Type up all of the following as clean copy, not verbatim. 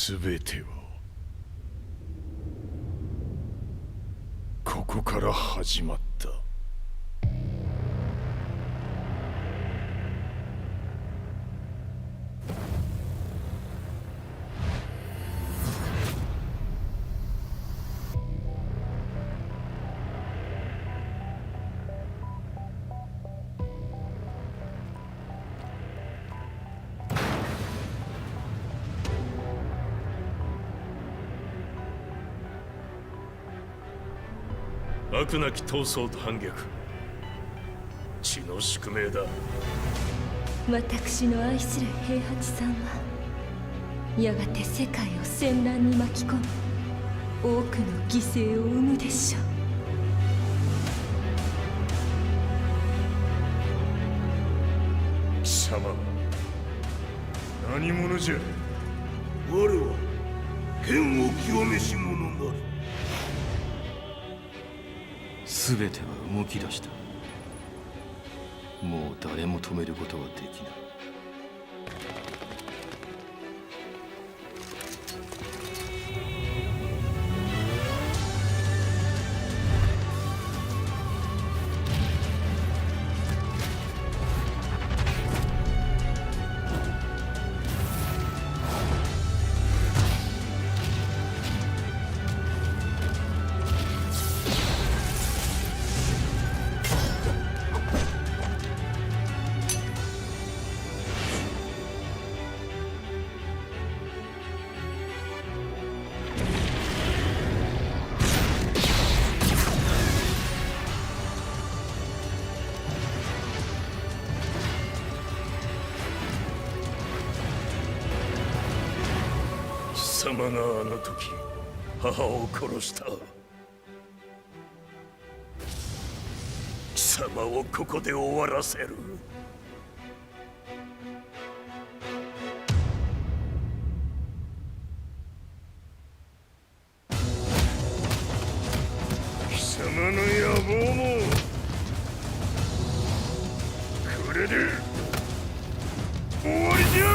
全てはここから始まった。悪なき闘争と反逆、血の宿命だ。私の愛する平八さんはやがて世界を戦乱に巻き込み多くの犠牲を生むでしょう。貴様何者じゃ。我は剣を極めし者なる。全ては動き出した。もう誰も止めることはできない。貴様があの時母を殺した。貴様をここで終わらせる。貴様の野望もこれで終わりじゃ。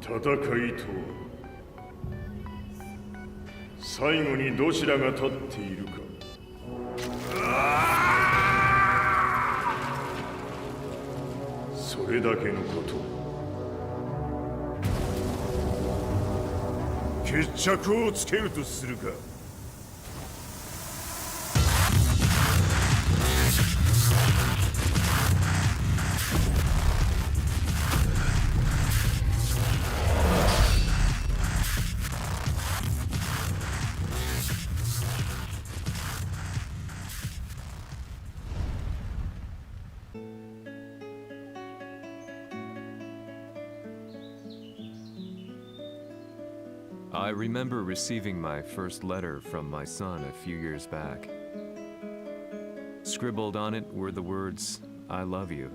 戦いとは最後にどちらが立っているか。それだけのこと。決着をつけるとするか。I remember receiving my first letter from my son a few years back. Scribbled on it were the words, "I love you."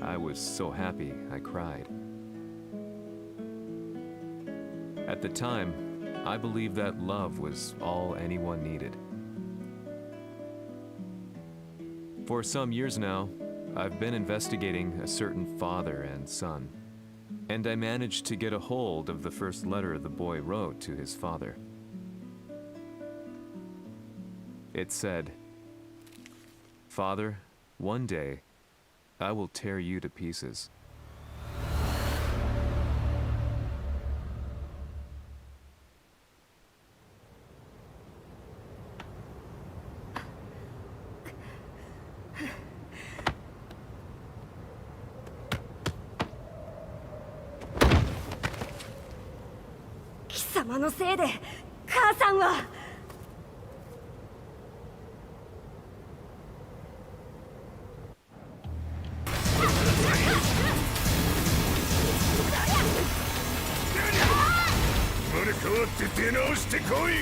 I was so happy I cried. At the time, I believed that love was all anyone needed. For some years now, I've been investigating a certain father and son, and I managed to get a hold of the first letter the boy wrote to his father. It said, "Father, one day, I will tear you to pieces." "貴様のせいで母さんは..." 生まれ変わって出直してこい。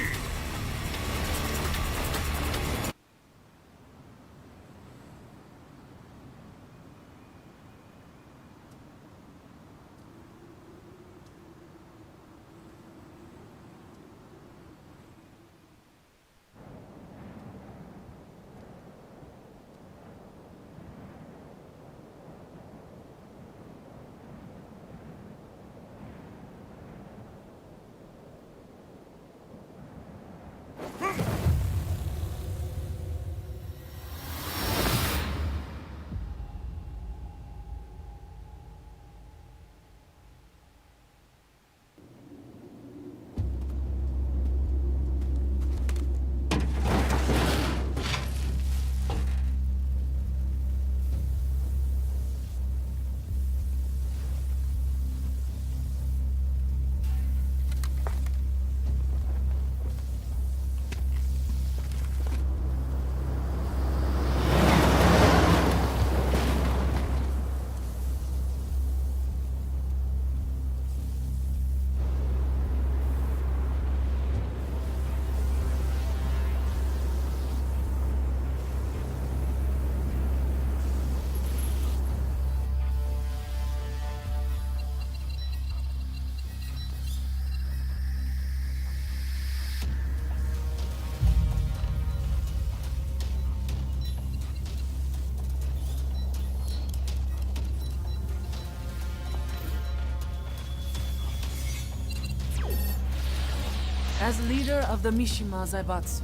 As leader of the Mishima Zaibatsu,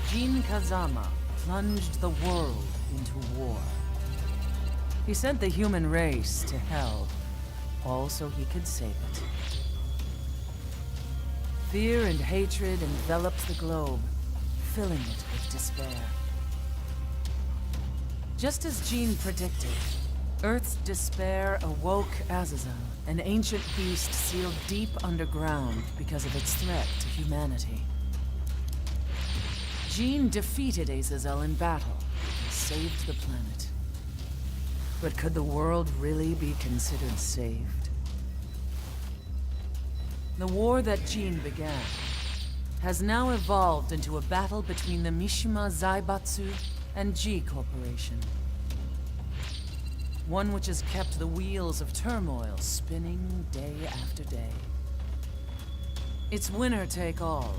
Jin Kazama plunged the world into war. He sent the human race to hell, all so he could save it. Fear and hatred enveloped the globe, filling it with despair. Just as Jin predicted, Earth's despair awoke Azazel, an ancient beast sealed deep underground because of its threat to humanity. Jin defeated Azazel in battle and saved the planet. But could the world really be considered saved? The war that Jin began has now evolved into a battle between the Mishima Zaibatsu and G Corporation. One which has kept the wheels of turmoil spinning day after day. It's winner take all,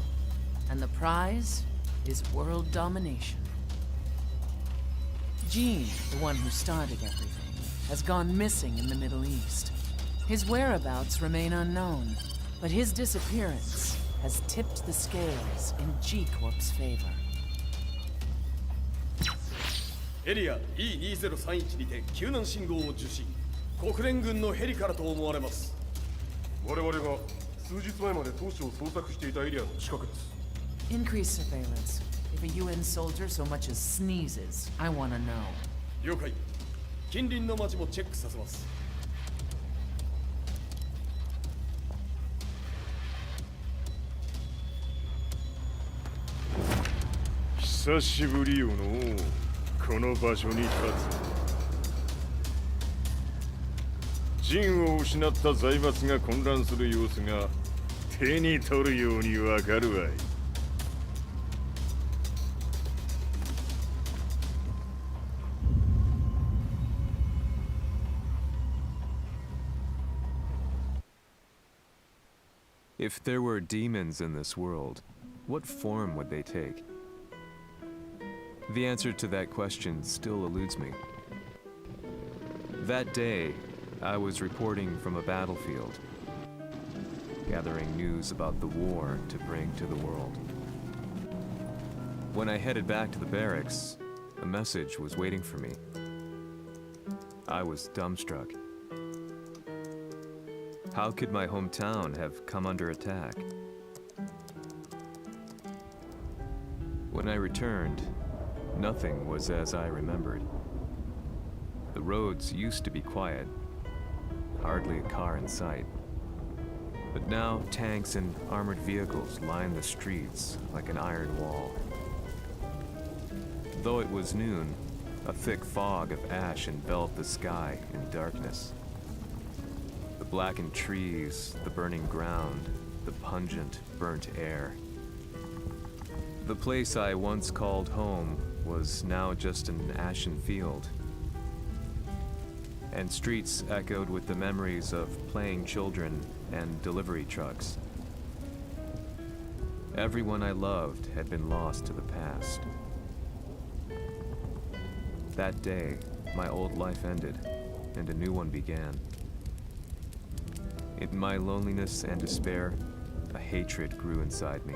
and the prize is world domination. Jin, the one who started everything, has gone missing in the Middle East. His whereabouts remain unknown, but his disappearance has tipped the scales in G Corp's favor. エリア E2031 にて救難信号を受信。国連軍のヘリからと思われます。我々が数日前まで当初を捜索していたエリアの近くです。Increase surveillance. If a UN soldier so much as sneezes, I want to know. 了解。近隣の町もチェックさせます。久しぶりよのこの場所に立つ。陣を失った財閥が混乱する様子が手に取るようにわかるわい。If there were demons in this world, what form would they take? The answer to that question still eludes me. That day, I was reporting from a battlefield, gathering news about the war to bring to the world. When I headed back to the barracks, a message was waiting for me. I was dumbstruck. How could my hometown have come under attack? When I returned, nothing was as I remembered. The roads used to be quiet, hardly a car in sight. But now tanks and armored vehicles line the streets like an iron wall. Though it was noon, a thick fog of ash enveloped the sky in darkness. The blackened trees, the burning ground, the pungent, burnt air. The place I once called home was now just an ashen field. And streets echoed with the memories of playing children and delivery trucks. Everyone I loved had been lost to the past. That day, my old life ended, and a new one began. In my loneliness and despair, a hatred grew inside me.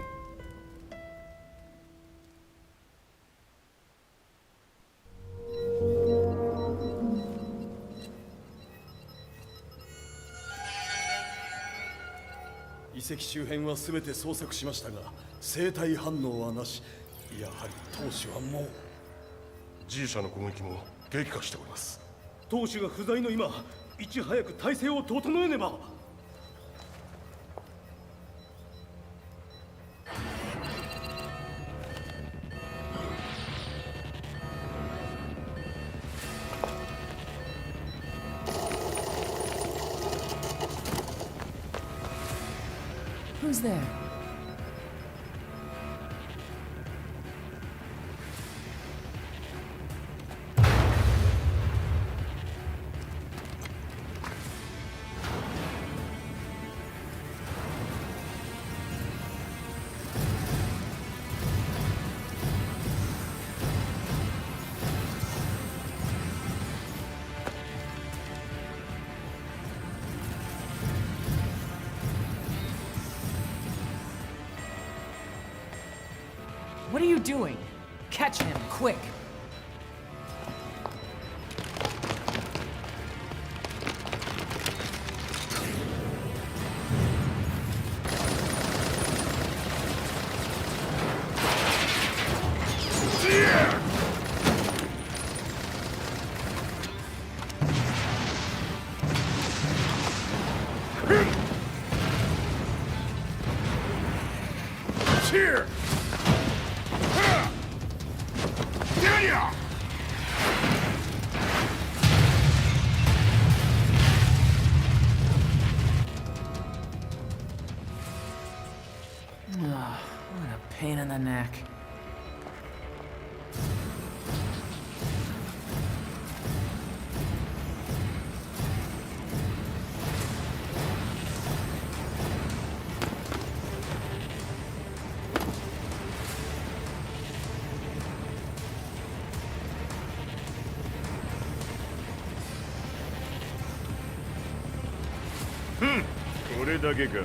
The 遺跡周辺は全て捜索しましたが、生体反応はなし。やはり当主はもう。G 社の攻撃も激化しております。当主が不在の今、いち早く体制を整えねば。Who's there? What are you doing? Catch him, quick! Here! Oh, what a pain in the neck. Hmm. これだけか。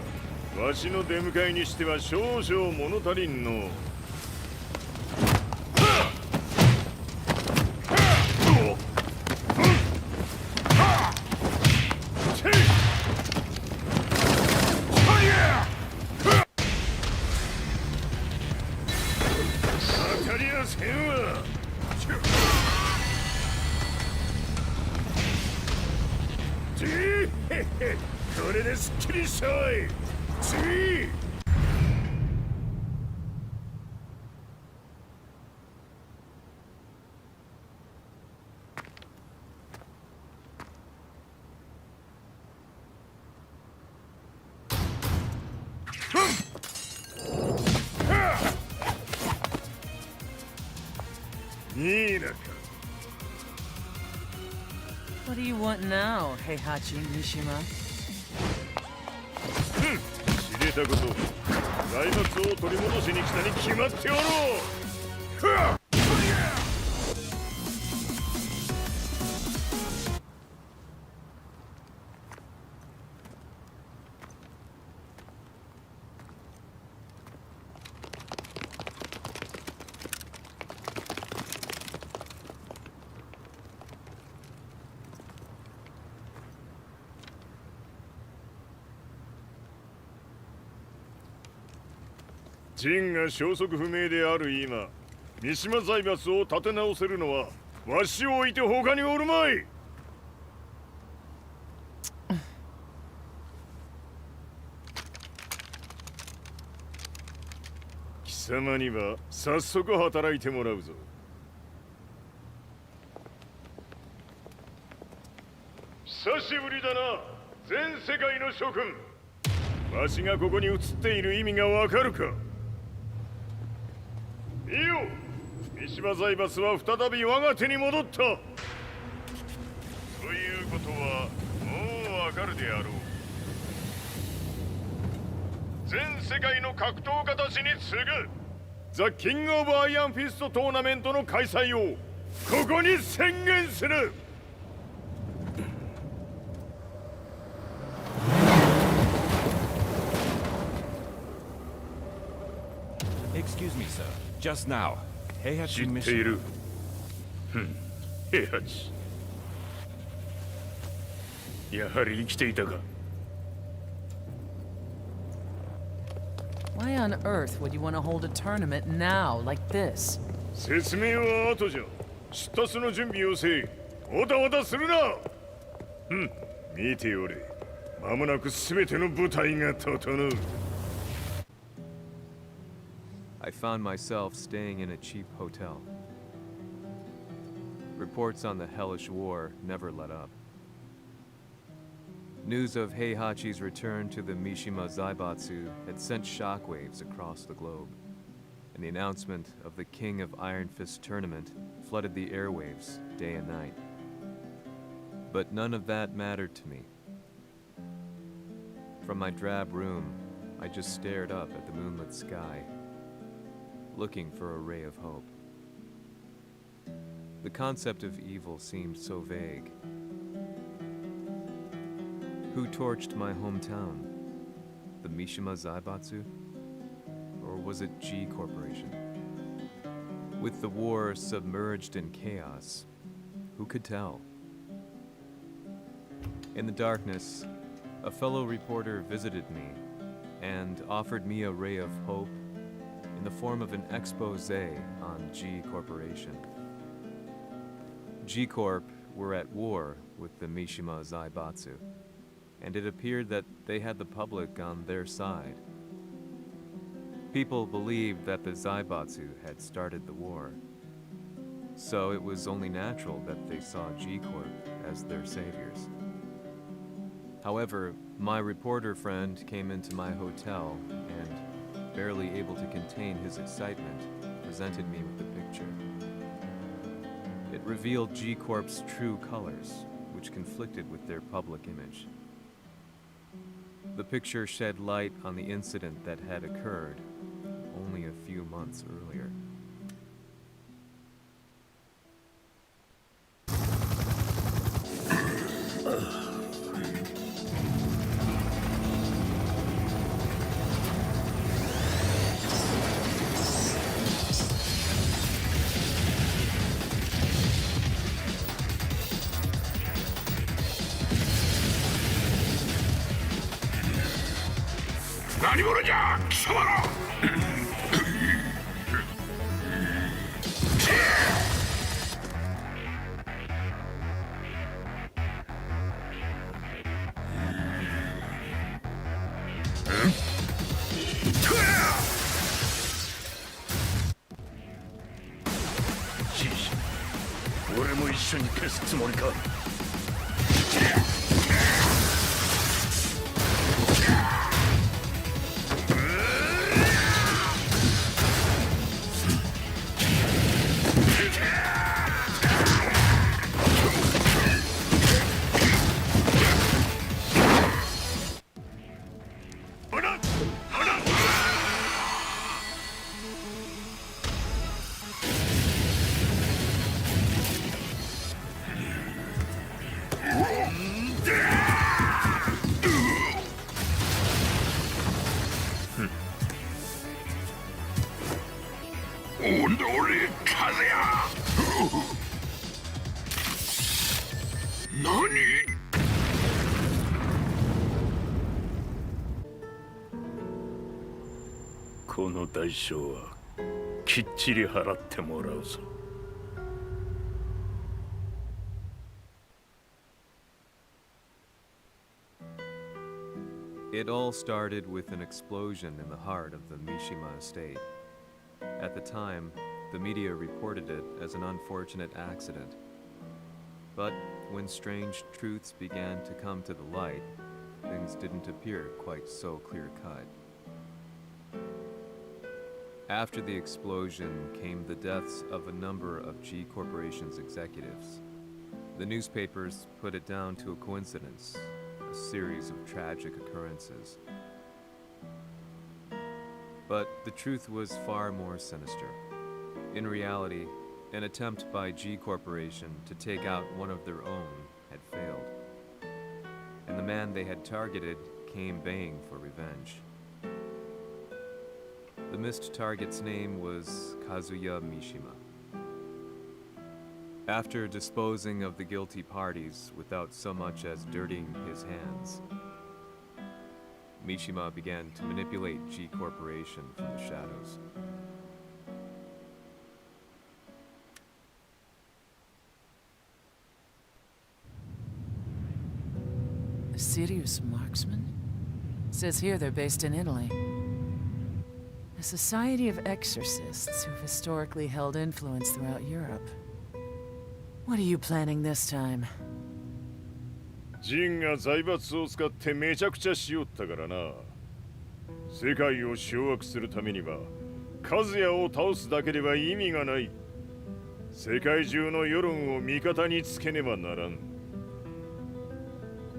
わしの出迎えにしては少々物足りんの。当たりやせんわ。これですっきりしたわい。次。いいなか。What do you want now, Heihachi Mishima? 知れたこと、財閥を取り戻しに来たに決まっておろう。ジンが消息不明である今、三島財閥を立て直せるのはわしを置いて他におるまい。貴様には早速働いてもらうぞ。久しぶりだな、全世界の諸君。わしがここに映っている意味がわかるか。見よ、三島財閥は再び我が手に戻った。ということはもうわかるであろう。全世界の格闘家たちに次ぐザ・キング・オブ・アイアンフィストトーナメントの開催をここに宣言する。Excuse me, sir. Just now, Heihachi 知ってい Mishima. る。平八。やはり生きていたか。Why on earth would you want to hold a tournament now, like this? 説明は後じゃ。出立の準備をせい。おたおたするな。見ておれ。間もなく全ての部隊が整う。I found myself staying in a cheap hotel. Reports on the hellish war never let up. News of Heihachi's return to the Mishima Zaibatsu had sent shockwaves across the globe, and the announcement of the King of Iron Fist tournament flooded the airwaves day and night. But none of that mattered to me. From my drab room, I just stared up at the moonlit sky, looking for a ray of hope. The concept of evil seemed so vague. Who torched my hometown? The Mishima Zaibatsu? Or was it G Corporation? With the war submerged in chaos, who could tell? In the darkness, a fellow reporter visited me and offered me a ray of hope in the form of an expose on G Corporation. G Corp were at war with the Mishima Zaibatsu, and it appeared that they had the public on their side. People believed that the Zaibatsu had started the war, so it was only natural that they saw G Corp as their saviors. However, my reporter friend came into my hotel and, barely able to contain his excitement, presented me with the picture. It revealed G Corp's true colors, which conflicted with their public image. The picture shed light on the incident that had occurred only a few months earlier. It all started with an explosion in the heart of the Mishima estate. At the time, the media reported it as an unfortunate accident. But when strange truths began to come to the light, things didn't appear quite so clear-cut. After the explosion came the deaths of a number of G Corporation's executives. The newspapers put it down to a coincidence, a series of tragic occurrences. But the truth was far more sinister. In reality, an attempt by G Corporation to take out one of their own had failed, and the man they had targeted came baying for revenge. The missed target's name was Kazuya Mishima. After disposing of the guilty parties without so much as dirtying his hands, Mishima began to manipulate G Corporation from the shadows. A serious marksman? Says here they're based in Italy. A society of exorcists who've historically held influence throughout Europe. What are you planning this time? ジンが財閥を使ってめちゃくちゃしよったからな。世界を掌握するためにはカズヤを倒すだけでは意味がない。世界中の世論を味方につけねばならん。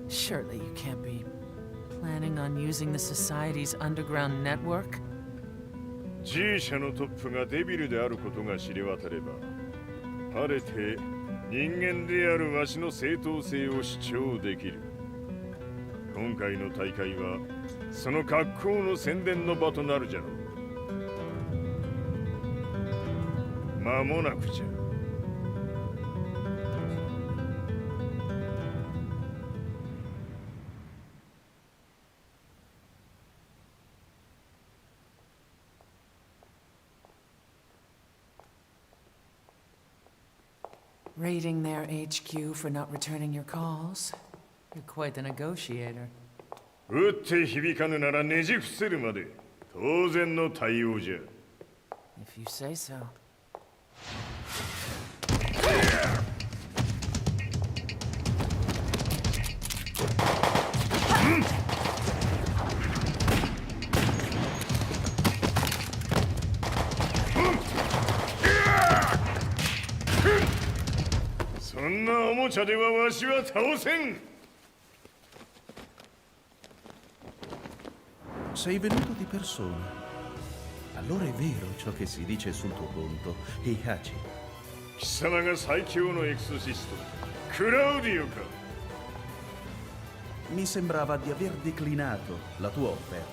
Surely you can't be planning on using the society's underground network? G 社のトップがデビルであることが知れ渡れば、晴れて人間であるわしの正当性を主張できる。今回の大会はその格好の宣伝の場となるじゃろう。間もなくじゃ。Raiding their HQ for not returning your calls. You're quite the negotiator. 打って響かぬならねじ伏せるまで当然の対応じゃ。 If you say so. そんなおもちゃではわしは倒せん。 Sei venuto di persona. Allora è vero ciò che si dice sul tuo conto, Heihachi. 貴様が最強のエクソシスト、クラウディオか。 Mi sembrava di aver declinato la tua offerta.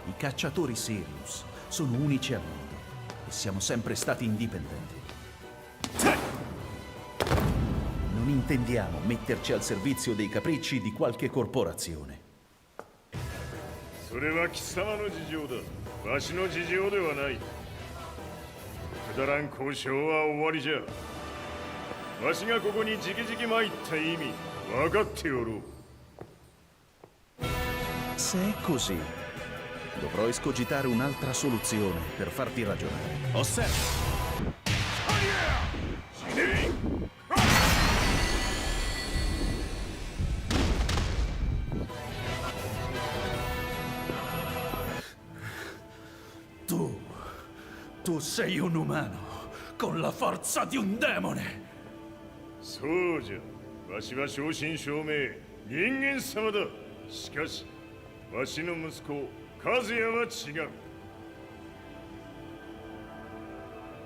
I cacciatori Sirius sono unici al mondo e siamo sempre stati indipendenti. Non intendiamo metterci al servizio dei capricci di qualche corporazione. それは貴様の事情だ。わしの事情ではない。くだらん交渉は終わりじゃ。わしがここに直々参った意味、分かっておろう。 Se è così, dovrò escogitare un'altra soluzione per farti ragionare. Osserva! Tu sei un umano, con la forza di un demone! そうじゃ。わしは正真正銘人間様だ。しかし、わしの息子、和也は違う。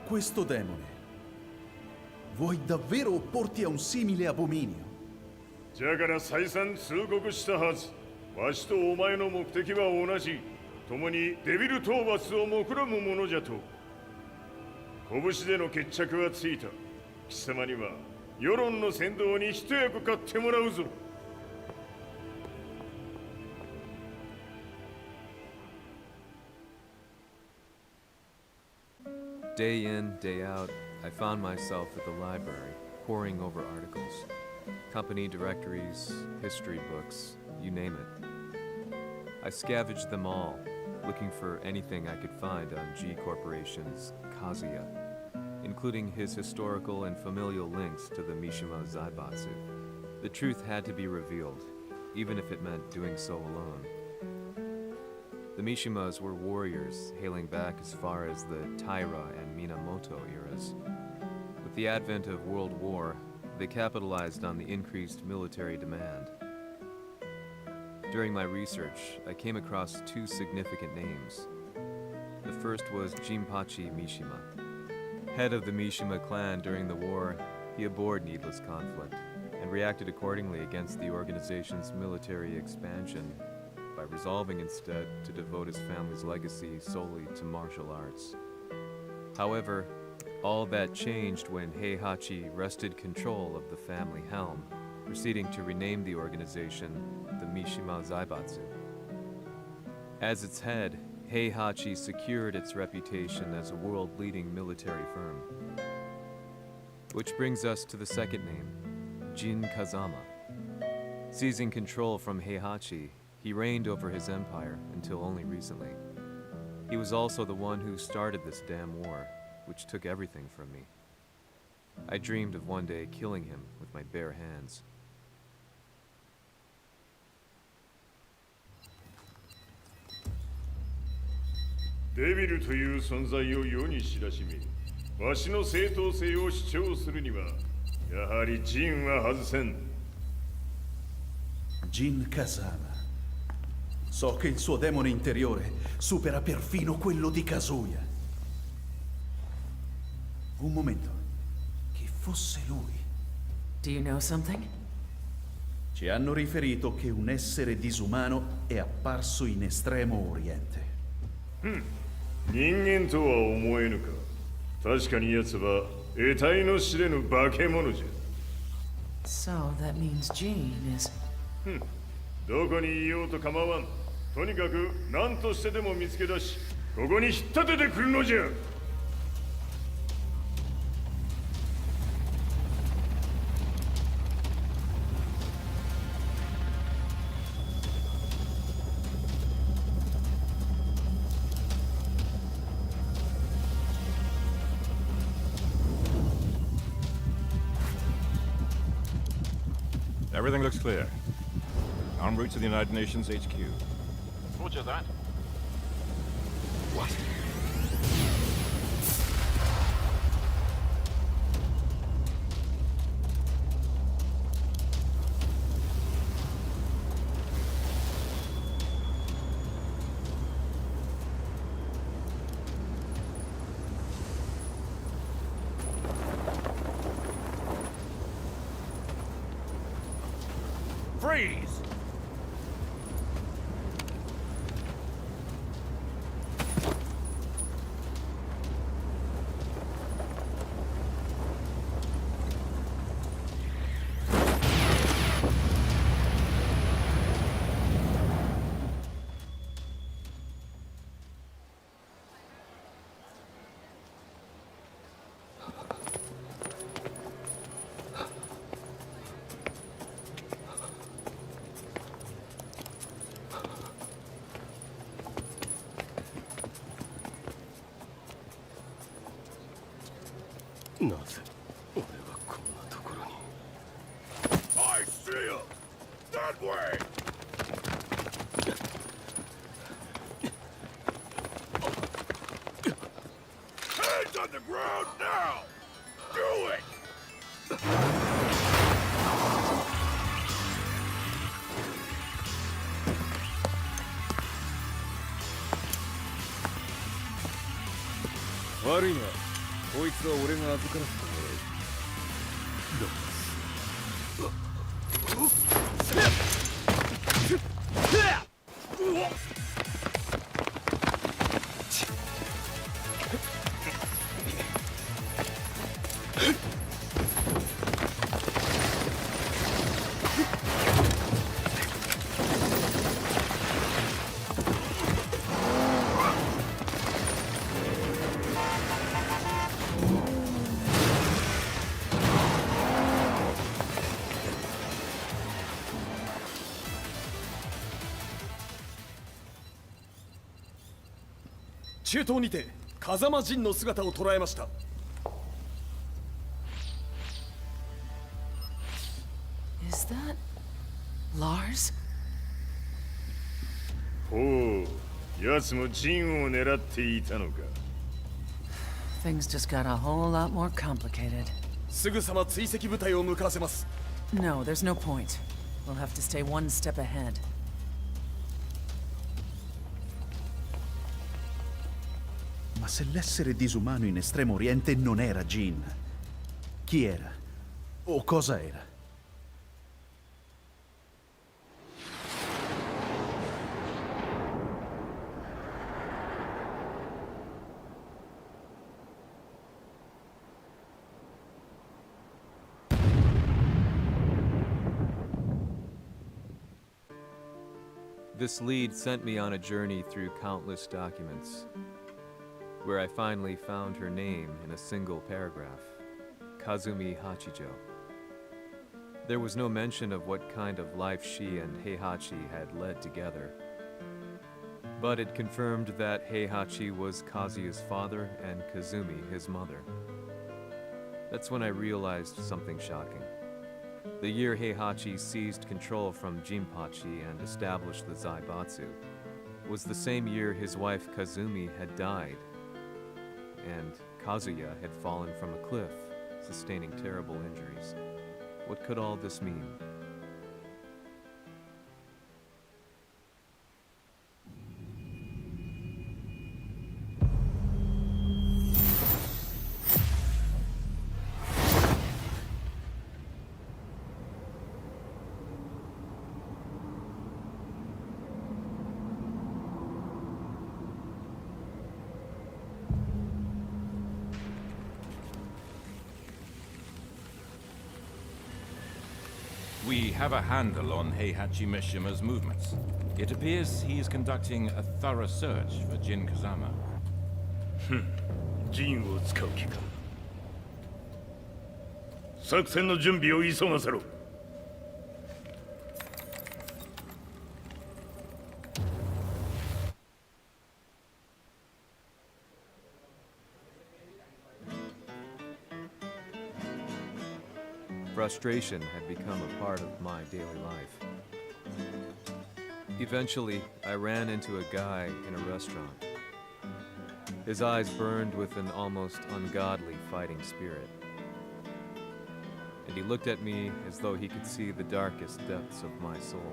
Questo demone, vuoi davvero opporti a un simile abominio? じゃから再三通告したはず。わしとお前の目的は同じ。共にデビル討伐を目論むものじゃと。 拳での決着はついた。貴様には世論の先導に一役買ってもらうぞ。 Day in, day out, I found myself at the library, poring over articles. Company directories, history books, you name it. I scavenged them all, looking for anything I could find on G Corporation's Kazuya, including his historical and familial links to the Mishima Zaibatsu. The truth had to be revealed, even if it meant doing so alone. The Mishimas were warriors hailing back as far as the Taira and Minamoto eras. With the advent of World War, they capitalized on the increased military demand. During my research, I came across two significant names. The first was Heihachi Mishima. Head of the Mishima clan during the war, he abhorred needless conflict and reacted accordingly against the organization's military expansion by resolving instead to devote his family's legacy solely to martial arts. However, all that changed when Heihachi wrested control of the family helm, proceeding to rename the organization the Mishima Zaibatsu. As its head, Heihachi secured its reputation as a world-leading military firm. Which brings us to the second name, Jin Kazama. Seizing control from Heihachi, he reigned over his empire until only recently. He was also the one who started this damn war, which took everything from me. I dreamed of one day killing him with my bare hands. デビルという存在を世に知らしめ、わしの正当性を主張するには、やはりジンは外せん。Jin Kazama. So che il suo demone interiore supera perfino quello di Kazuya. Un momento. Chi fosse lui? Do you know something? Ci hanno riferito che un essere disumano è apparso in Estremo Oriente. 人間とは思えぬか。確かに奴は得体の知れぬ化け物じゃ。 So that means Jin is... どこにいようと構わん。とにかく何としてでも見つけ出し、ここに引っ立ててくるのじゃ。 Everything looks clear. En route to the United Nations HQ. Roger that. What? Freeze! I see him! That way! Hands on the ground now! Do it!中東にて風間陣の姿を捉えました。 Is that... Lars? ほう、奴も陣を狙っていたのか。 Things just got a whole lot more complicated. すぐさま追跡部隊を向かわせます。 No, there's no point. We'll have to stay one step ahead. Ma se l'essere disumano in Estremo Oriente non era Jin, chi era? O cosa era? This lead sent me on a journey through countless documents, where I finally found her name in a single paragraph, Kazumi Hachijo. There was no mention of what kind of life she and Heihachi had led together, but it confirmed that Heihachi was Kazuya's father and Kazumi his mother. That's when I realized something shocking. The year Heihachi seized control from Jinpachi and established the Zaibatsu was the same year his wife Kazumi had died, and Kazuya had fallen from a cliff, sustaining terrible injuries. What could all this mean? we have a handle on Heihachi Mishima's movements. It appears he is conducting a thorough search for Jin Kazama. ジンを使う気か。作戦の準備を急がせろ。Frustration had become a part of my daily life. Eventually, I ran into a guy in a restaurant. His eyes burned with an almost ungodly fighting spirit. And he looked at me as though he could see the darkest depths of my soul.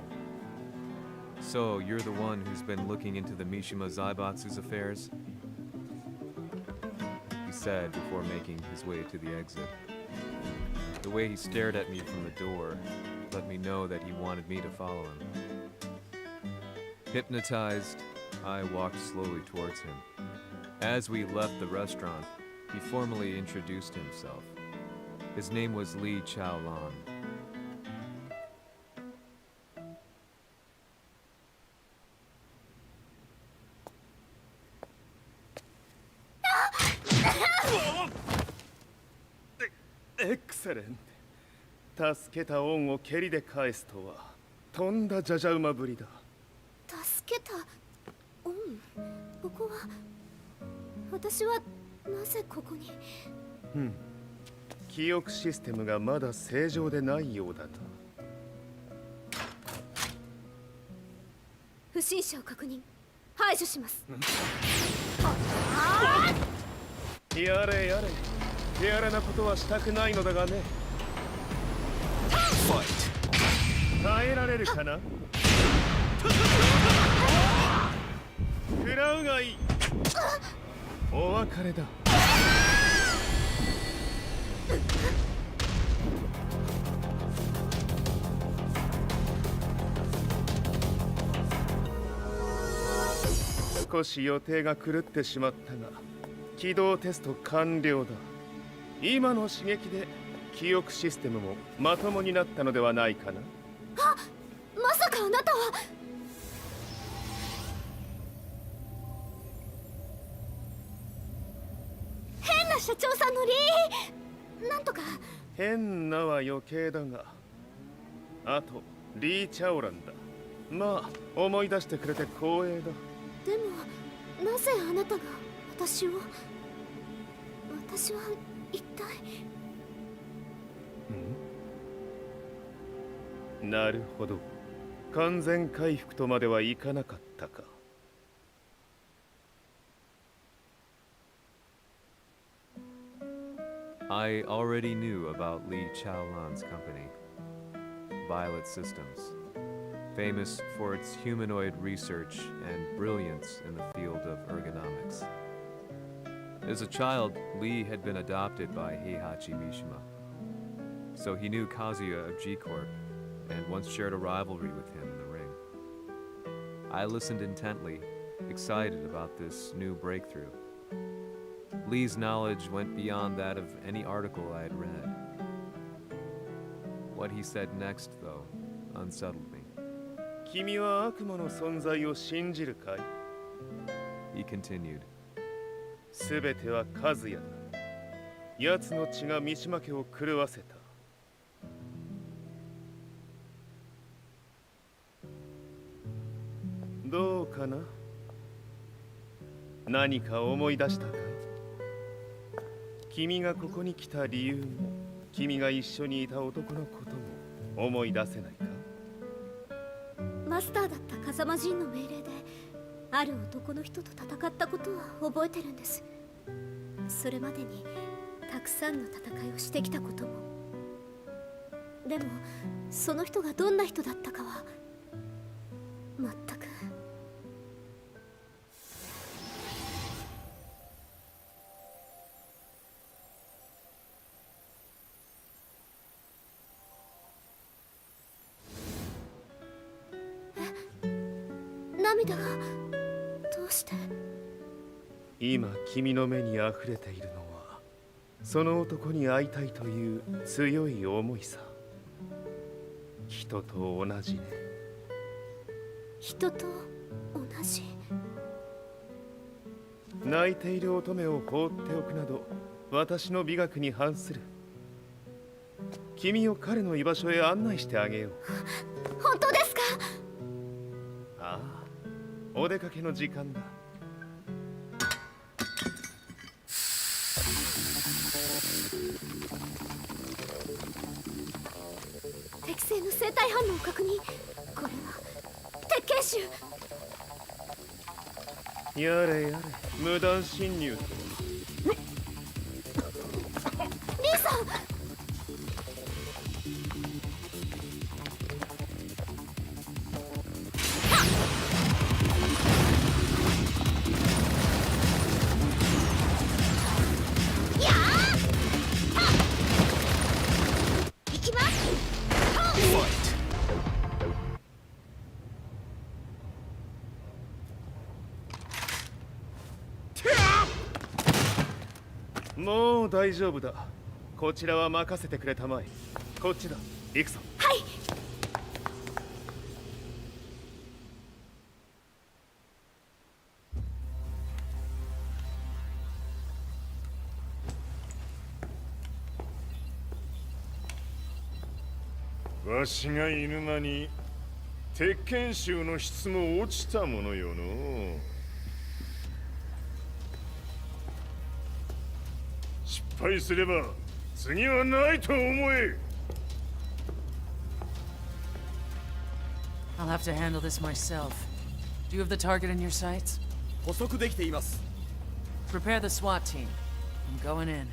So, you're the one who's been looking into the Mishima Zaibatsu's affairs? He said before making his way to the exit. The way he stared at me from the door let me know that he wanted me to follow him. Hypnotized, I walked slowly towards him. As we left the restaurant, he formally introduced himself. His name was Lee Chaolan. Excellent. 助けた恩を蹴りで返すとはとんだじゃじゃ馬ぶりだ。助けた恩？ここは私はなぜここに？記憶システムがまだ正常でないようだと。不審者を確認。排除します。やれやれ。手荒なことはしたくないのだがね。耐えられるかな？食らうがいい。お別れだ。少し予定が狂ってしまったが、起動テスト完了だ。今の刺激で記憶システムもまともになったのではないかな。あ、まさかあなたは。変な社長さんのなんとか。変なは余計だが、あとリー・チャオランだ。まあ思い出してくれて光栄だ。でもなぜあなたが私は一体。なるほど。完全回復とまではいかなかったか。I already knew about Lee Chaolan's company, Violet Systems, famous for its humanoid research and brilliance in the field of ergonomics. As a child, Lee had been adopted by Heihachi Mishima, so he knew Kazuya of G-Corp and once shared a rivalry with him in the ring. I listened intently, excited about this new breakthrough. Lee's knowledge went beyond that of any article I had read. What he said next, though, unsettled me. 君は悪魔の存在を信じるかい? He continued. すべてはカズヤだ。奴の血が三島家を狂わせた。どうかな？何か思い出したかい？君がここに来た理由も、君が一緒にいた男のことも思い出せないか？マスターだった風間陣の命令である男の人と戦ったことは覚えてるんです。それまでにたくさんの戦いをしてきたことも。でもその人がどんな人だったかは全く。涙がどうして？今君の目にあふれているのはその男に会いたいという強い思いさ。人と同じね。人と同じ。泣いている乙女を放っておくなど私の美学に反する。君を彼の居場所へ案内してあげよう。本当ですか？ああ、お出かけの時間だ。適正の生体反応を確認。これは鉄拳臭。やれやれ、無断侵入と。リーさん。もう大丈夫だ。こちらは任せてくれたまえ。こっちだ。行くぞ。はい。わしが犬間に鉄拳衆の質も落ちたものよの。失敗すれば次はないと思え。 I'll have to handle this myself. Do you have the target in your sights? 捕捉できています。 Prepare the SWAT team. I'm going in.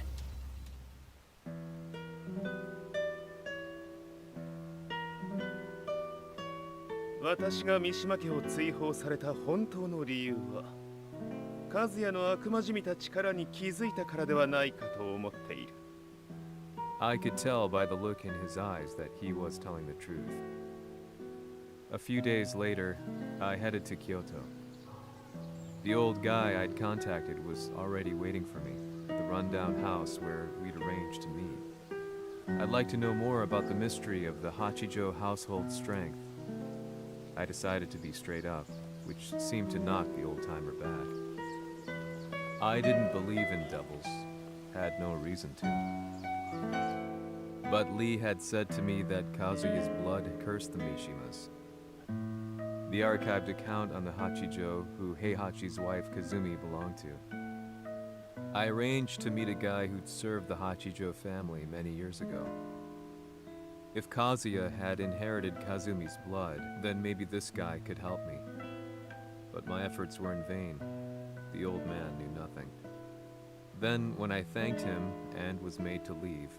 私が三島家を追放された本当の理由は和也の悪魔じみた力に気づいたからではないかと思っている。 I could tell by the look in his eyes that he was telling the truth. A few days later, I headed to Kyoto. The old guy I'd contacted was already waiting for me at the rundown house where we'd arranged to meet. I'd like to know more about the mystery of the Hachijo household strength. I decided to be straight up, which seemed to knock the old-timer back. I didn't believe in devils, had no reason to. But Lee had said to me that Kazuya's blood cursed the Mishimas. The archived account on the Hachijo who Heihachi's wife Kazumi belonged to. I arranged to meet a guy who'd served the Hachijo family many years ago. If Kazuya had inherited Kazumi's blood, then maybe this guy could help me. But my efforts were in vain. The old man knew nothing. Then, when I thanked him and was made to leave,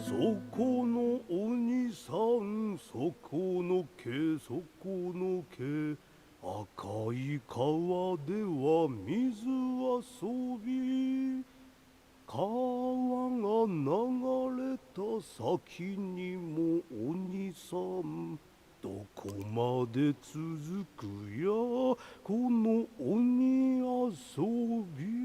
そこのお兄さん、そこの毛、そこの毛、赤い川では水遊び、川が流れた先にもお兄さん、どこまで続くやこの鬼遊び。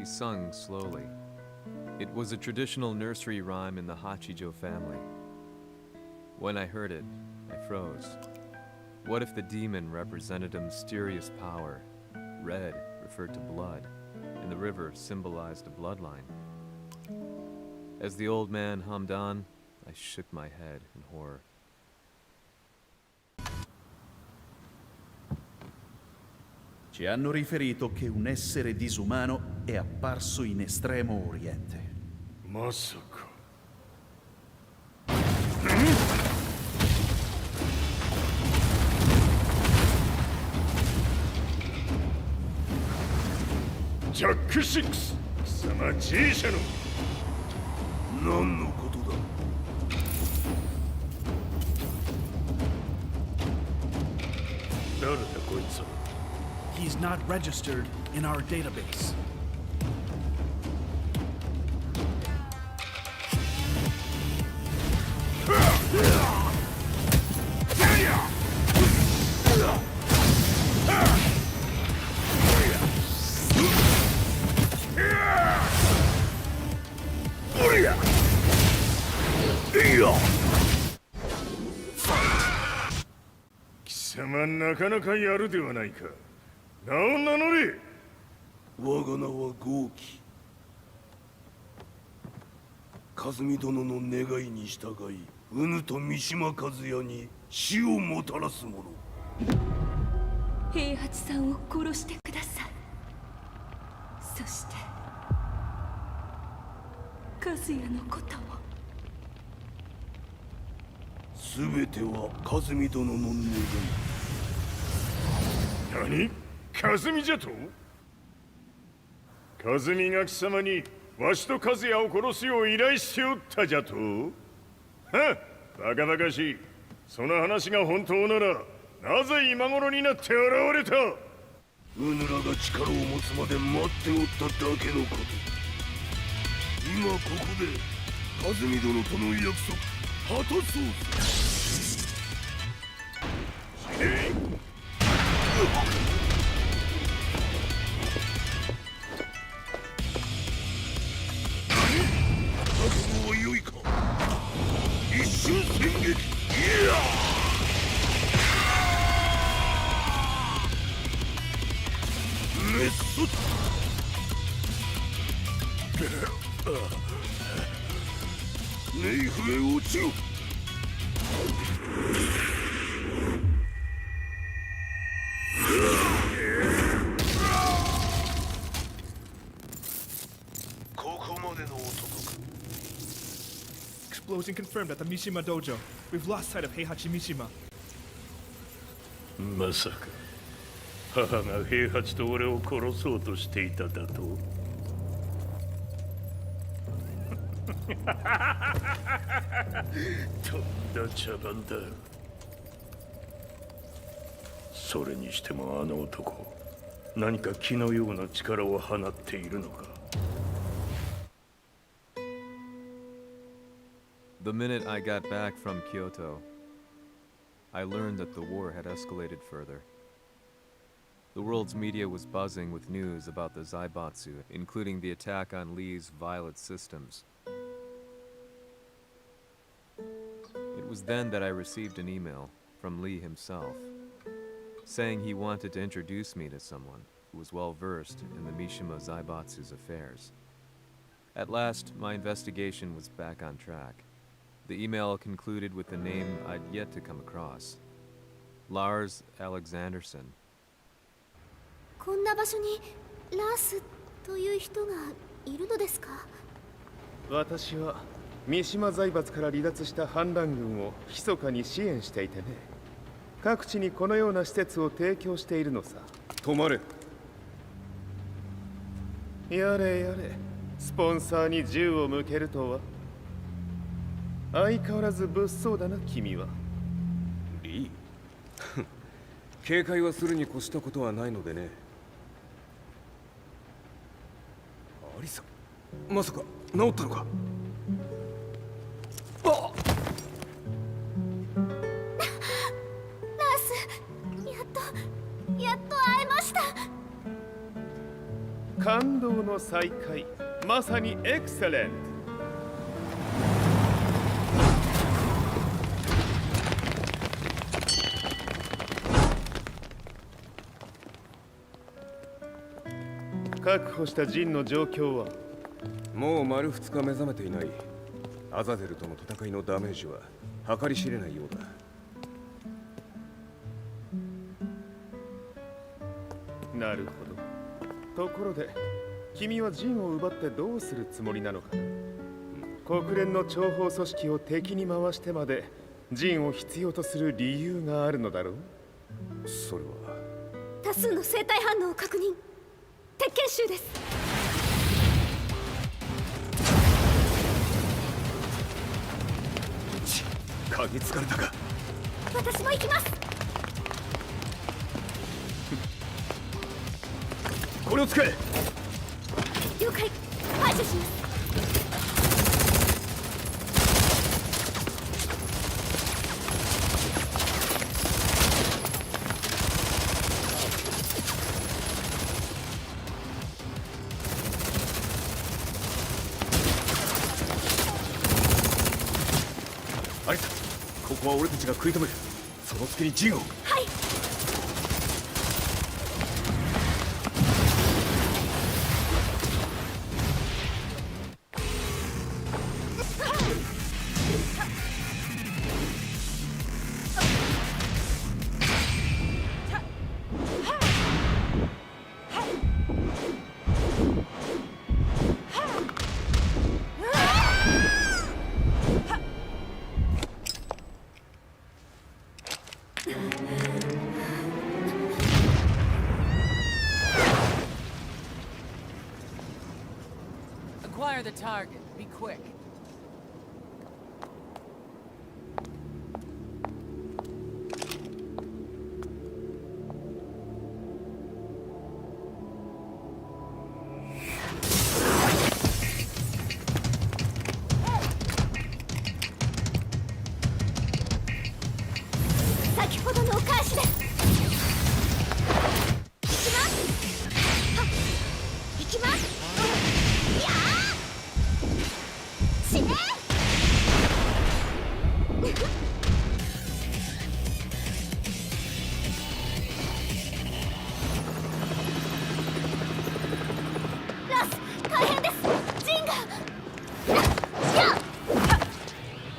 he sung slowly. It was a traditional nursery rhyme in the Hachijo family. When I heard it, I froze. What if the demon represented a mysterious power? Red referred to blood, and the river symbolized a bloodline. As the old man hummed on, I shook my head in horror. Ci hanno riferito che un essere disumano è apparso in Estremo Oriente. Masaka. Jack 6! 貴様 G 社の何のことだ。誰だこいつは。 He's not registered in our database. 貴様なかなかやるではないか。名を名乗れ。我が名は豪輝。和美殿の願いに従い、𝕚と三島和也に死をもたらす者。平八さんを殺してください。そして和也のことも。全ては和美殿の願い。何？和美じゃと？和美が貴様にわしと和也を殺すよう依頼しておったじゃと？はっ、バカバカしい。その話が本当ならなぜ今頃になって現れた？𝕚らが力を持つまで待っておっただけのこと。今ここで和美殿との約束果たそうぜ。覚悟は良いか。一瞬戦撃。いやメッソネイフへ落ちろ。ここまでの男か。Explosion confirmed at the Mishima dojo. We've lost sight of Heihachi Mishima. まさか母が平八と俺を殺そうとしていただと？とんだ茶番だ。それにしてもあの男、何か気のような力を放っているのか。The minute I got back from Kyoto, I learned that the war had escalated further. The world's media was buzzing with news about the Zaibatsu, including the attack on Lee's Violet systems. It was then that I received an email from Lee himself, saying he wanted to introduce me to someone who was well versed in the Mishima Zaibatsu's affairs. At last, my investigation was back on track. The email concluded with a name I'd yet to come across. Lars Alexanderson. こんな場所にラースという人がいるのですか？私は三島財閥から離脱した反乱軍を密かに支援していてね。各地にこのような施設を提供しているのさ。止まれ。やれやれ、スポンサーに銃を向けるとは。相変わらず物騒だな、君は。リー警戒はするに越したことはないのでね。アリサ、まさか治ったのか？あっラース、やっと会えました。感動の再会、まさにエクセレント。確保したジンの状況は？もう丸2日目覚めていない。アザゼルとの戦いのダメージは計り知れないようだ。なるほど。ところで、君はジンを奪ってどうするつもりなのかな？国連の諜報組織を敵に回してまでジンを必要とする理由があるのだろう？それは多数の生体反応を確認。鉄拳衆です。嗅ぎつかれたか。私も行きます。これを使え。了解。排除します。アリサ、ここは俺たちが食い止める。その隙にジンを。はい。fire the target. Be quick.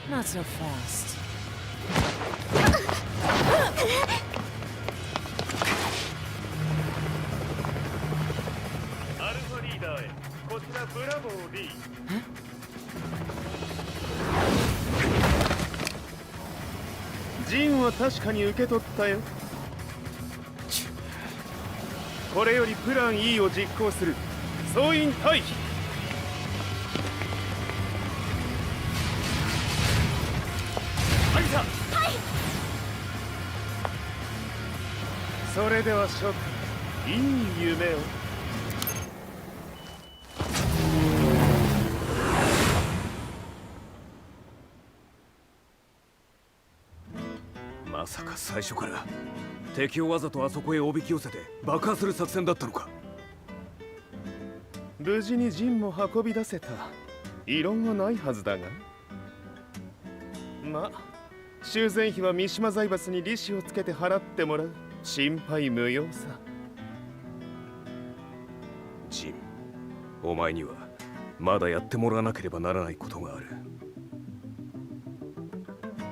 Not so fast. アルファリーダーへこちらブラボー D。 ジンは確かに受け取ったよ。これよりプラン E を実行する。総員退避。それでは諸君、いい夢を。まさか最初から敵をわざとあそこへおびき寄せて爆破する作戦だったのか。無事に陣も運び出せた。異論はないはずだが。まあ修繕費は三島財閥に利子をつけて払ってもらう。心配無用さ。ジン、お前にはまだやってもらわなければならないことがある。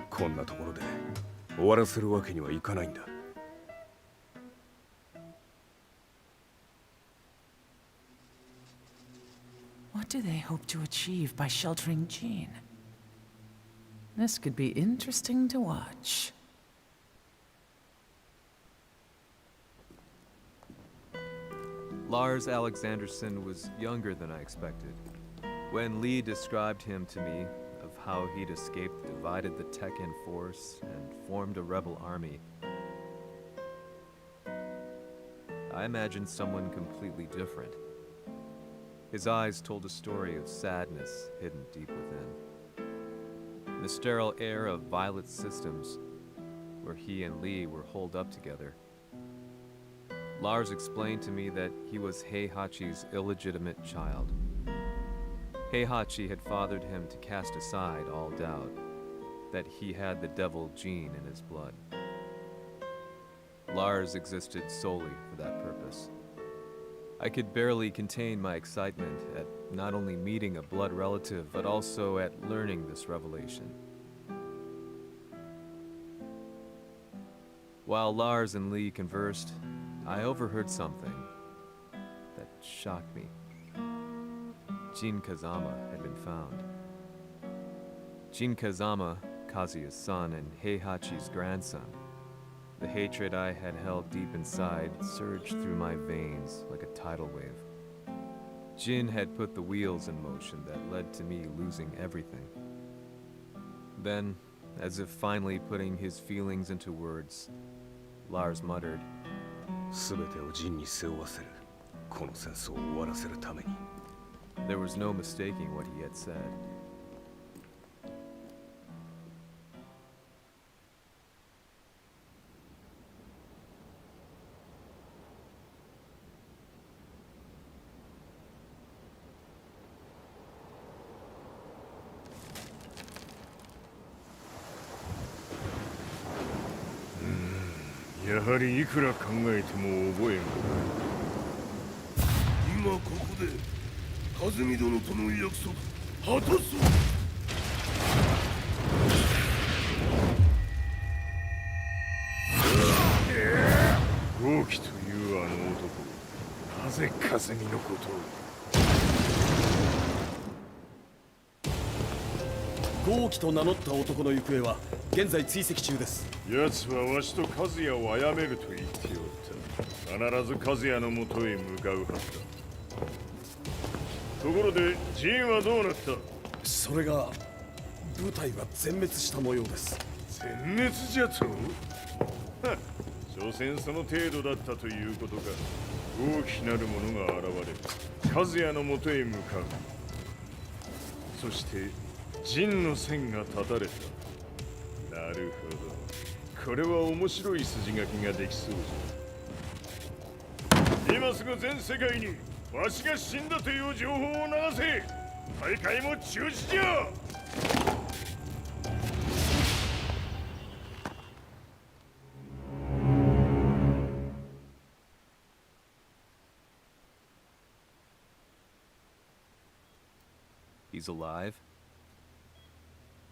こんなところで終わらせるわけにはいかないんだ。What do they hope to achieve by sheltering Jin? This could be interesting to watch. Lars Alexanderson was younger than I expected. When Lee described him to me, of how he'd escaped, divided the Tekken force, and formed a rebel army, I imagined someone completely different. His eyes told a story of sadness hidden deep within. In the sterile air of Violet's systems, where he and Lee were holed up together, Lars explained to me that he was Heihachi's illegitimate child. Heihachi had fathered him to cast aside all doubt that he had the devil gene in his blood. Lars existed solely for that purpose. I could barely contain my excitement at not only meeting a blood relative, but also at learning this revelation. While Lars and Lee conversed, I overheard something that shocked me. Jin Kazama had been found. Jin Kazama, Kazuya's son and Heihachi's grandson. The hatred I had held deep inside surged through my veins like a tidal wave. Jin had put the wheels in motion that led to me losing everything. Then, as if finally putting his feelings into words, Lars muttered, 全てをジンに背負わせる。この戦争を終わらせるために。 There was no mistaking what he had said. Hmm, やはりいくら考えても覚えん。今ここで和美殿との約束果たそう。豪輝というあの男、なぜ和美のことを。豪輝と名乗った男の行方は現在追跡中です。奴はわしと和也を殺めると言っておった。必ず和也のもとへ向かうはずだ。ところでジンはどうなった？それが部隊は全滅した模様です。全滅じゃと？はっ、所詮その程度だったということか。大きなるものが現れ、和也のもとへ向かう。そして陣の線が断たれた。なるほど、これは面白い筋書きができそうじゃ。今すぐ全世界にわしが死んだという情報を流せ。大会も中止じゃ。He's alive?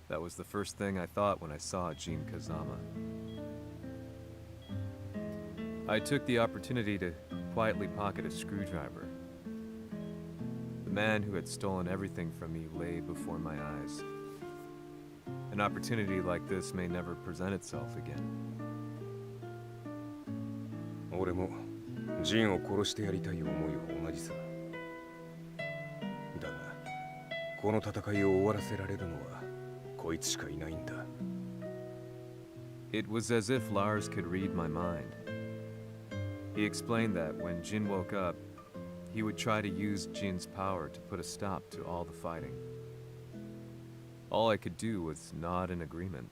That was the first thing I thought when I saw Jin Kazama. I took the opportunity to quietly pocket a screwdriver. The man who had stolen everything from me lay before my eyes. An opportunity like this may never present itself again. 俺もジンを殺してやりたい思いは同じさ。だが、この戦いを終わらせられるのはこいつしかいないんだ。It was as if Lars could read my mind. He explained that when Jin woke up, he would try to use Jin's power to put a stop to all the fighting. All I could do was nod in agreement.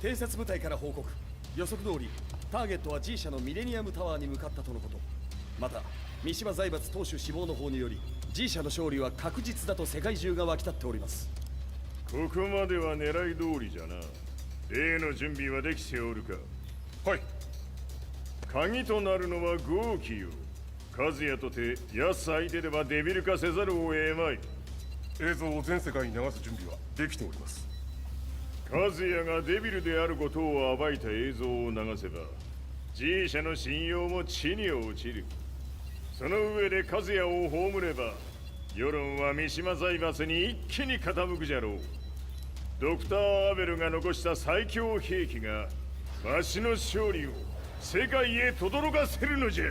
偵察部隊から報告。予測通り、ターゲットは G 社のミレニアムタワーに向かったとのこと。また、三島財閥当主死亡の方により、G 社の勝利は確実だと世界中が沸き立っております。ここまでは狙い通りじゃな。例の準備はできておるか？はい。鍵となるのは豪気よ。和也とて安相手ではデビル化せざるを得まい。映像を全世界に流す準備はできております。和也がデビルであることを暴いた映像を流せば G 社の信用も地に落ちる。その上で和也を葬れば世論は三島財閥に一気に傾くじゃろう。ドクター・アベルが残した最強兵器がわしの勝利を世界へ轟かせるのじゃ。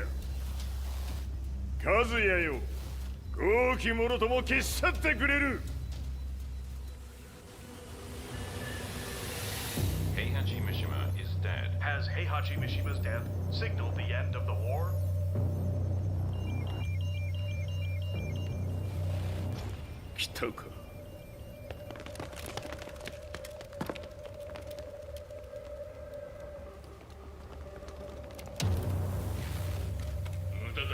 和也よ、豪気もろとも消し去ってくれる。Heihachi Mishima is dead. Has Heihachi Mishima's death signaled the end of the war? 来たか。無駄だ。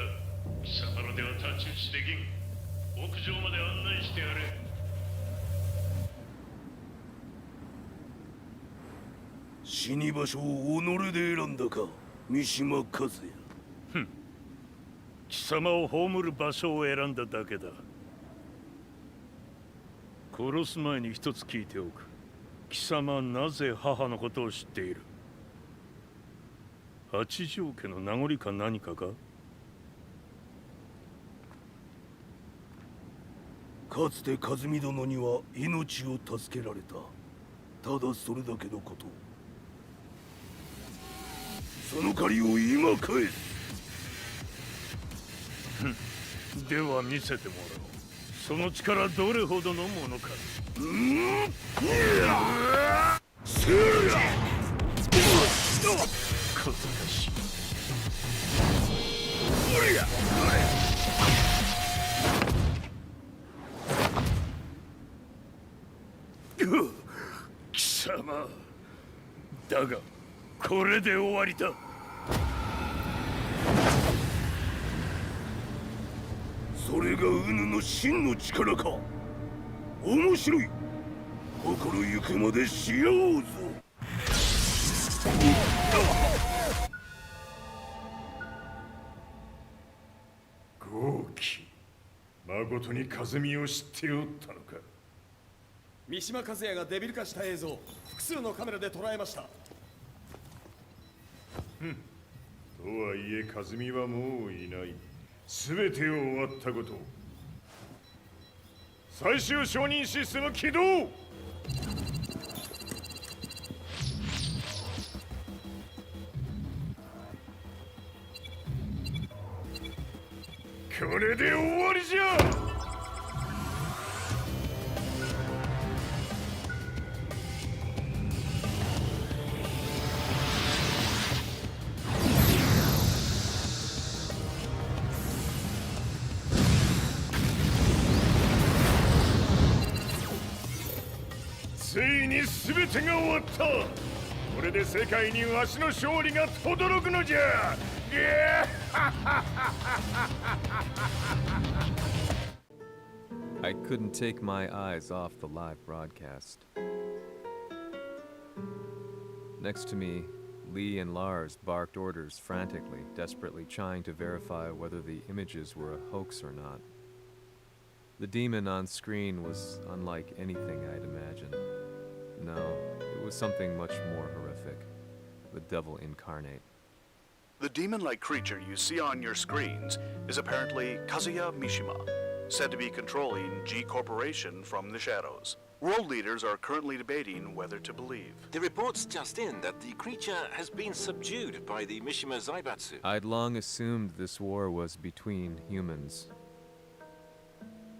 貴様らでは太刀打ちできん。屋上まで案内してやれ。死に場所を己で選んだか、三島和也。ふん。貴様を葬る場所を選んだだけだ。殺す前に一つ聞いておく。貴様はなぜ母のことを知っている？八条家の名残か何かか？かつて和美殿には命を助けられた。ただそれだけのこと。その借りを今返す。では見せてもらおう。その力どれほどのものか。小賢しい。貴様だがこれで終わりだ。それがウヌの真の力か。面白い。心ゆくまでしようぞ。豪気、誠に風見を知っておったのか。三島和也がデビル化した映像、複数のカメラで捉えました。とはいえ風見はもういない。全てを終わったこと。最終承認システム起動。これで終わりじゃ。ついに全てが終わった。これで世界にわしの勝利が轟くのじゃ。I couldn't take my eyes off the live broadcast. Next to me, Lee and Lars barked orders frantically, desperately trying to verify whether the images were a hoax or not. The demon on screen was unlike anything I'd imagined. No, it was something much more horrific. The devil incarnate. The demon-like creature you see on your screens is apparently Kazuya Mishima, said to be controlling G Corporation from the shadows. World leaders are currently debating whether to believe. The report's just in that the creature has been subdued by the Mishima Zaibatsu. I'd long assumed this war was between humans.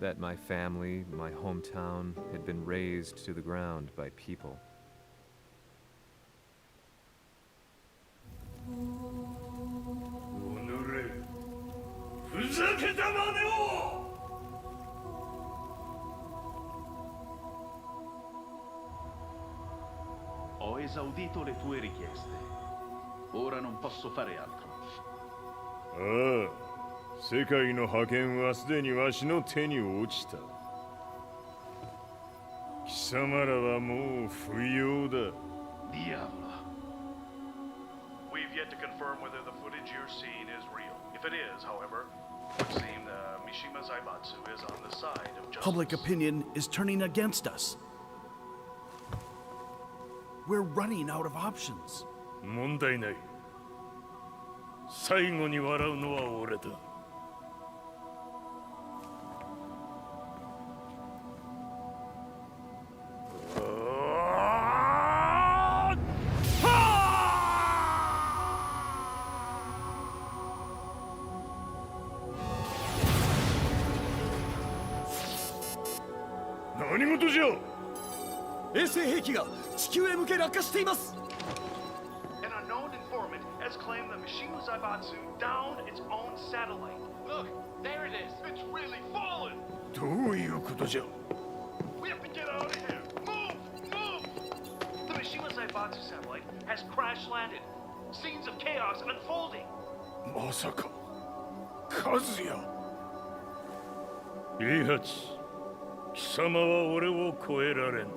That my family, my hometown, had been razed to the ground by people. Ho esaudito le tue richieste. Ora non posso fare altro. ああ、世界の覇権はすでにわしの手に落ちた。貴様らはもう不要だ。Diavolo. We've yet to confirm whether the footage you're seeing is real. If it is, however, it would seem the Mishima Zaibatsu is on the side of justice. Public opinion is turning against us. We're running out of options. 問題ない。最後に笑うのは俺だ。何事じゃ。衛星兵器が地球へ向け落下しています。 An unknown informant has claimed the Mishima Zaibatsu downed its own satellite. Look, there it is. It's really fallen. どういうことじゃ。 We have to get out of here. Move! Move! The Mishima Zaibatsu satellite has crash landed. Scenes of chaos unfolding. まさか、カズヤ。イハチ、貴様は俺を超えられん。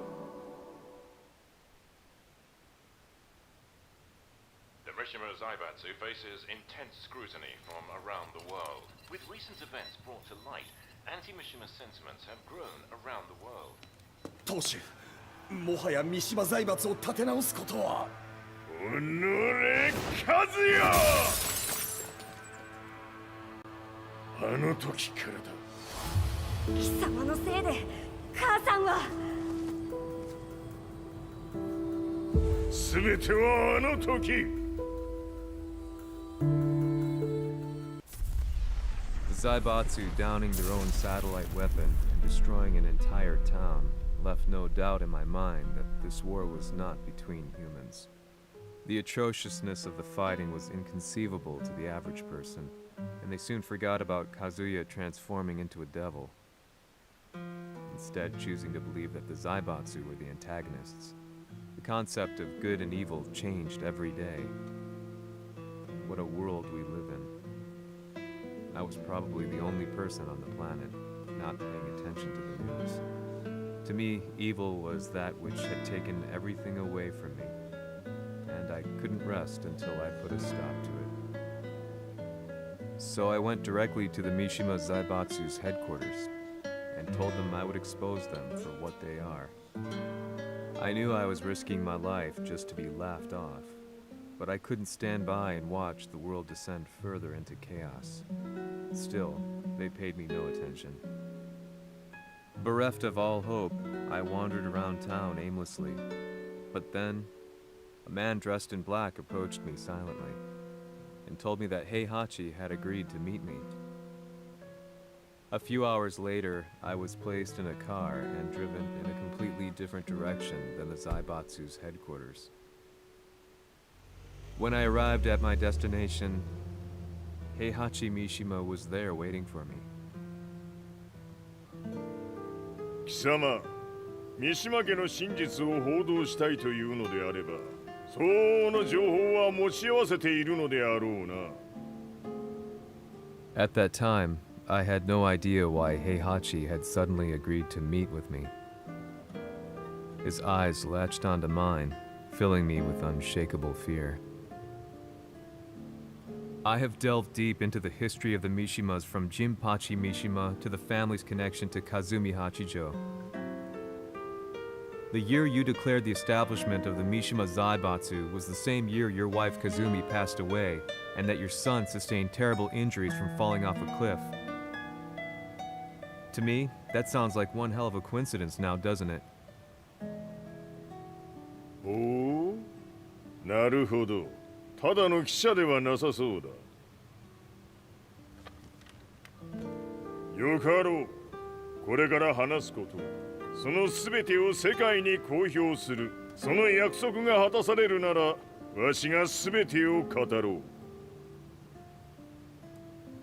The Mishima Zaibatsu faces intense scrutiny from around the world. With recent events brought to light, anti-Mishima sentiments have grown around the world. 当主、もはや三島財閥を立て直すことは。おのれ、カズヤ。あの時からだ。貴様のせいで母さんは。全てはあの時。The Zaibatsu downing their own satellite weapon and destroying an entire town left no doubt in my mind that this war was not between humans. The atrociousness of the fighting was inconceivable to the average person, and they soon forgot about Kazuya transforming into a devil, instead choosing to believe that the Zaibatsu were the antagonists. The concept of good and evil changed every day. What a world we live in. I was probably the only person on the planet not paying attention to the news. To me, evil was that which had taken everything away from me, and I couldn't rest until I put a stop to it. So I went directly to the Mishima Zaibatsu's headquarters and told them I would expose them for what they are. I knew I was risking my life just to be laughed off, but I couldn't stand by and watch the world descend further into chaos. Still, they paid me no attention. Bereft of all hope, I wandered around town aimlessly. But then, a man dressed in black approached me silently and told me that Heihachi had agreed to meet me. A few hours later, I was placed in a car and driven in a completely different direction than the Zaibatsu's headquarters. When I arrived at my destination, Heihachi Mishima was there waiting for me. 貴様、三島家の真実を報道したいというのであれば、相応の情報は持ち合わせているのであろうな。At that time, I had no idea why Heihachi had suddenly agreed to meet with me. His eyes latched onto mine, filling me with unshakable fear. I have delved deep into the history of the Mishimas from Jinpachi Mishima to the family's connection to Kazumi Hachijo. The year you declared the establishment of the Mishima Zaibatsu was the same year your wife Kazumi passed away, and that your son sustained terrible injuries from falling off a cliff. To me, that sounds like one hell of a coincidence now, doesn't it? おお、なるほど。ただの記者ではなさそうだ。よかろう。これから話すこと、そのすべてを世界に公表する。その約束が果たされるなら、わしがすべてを語ろう。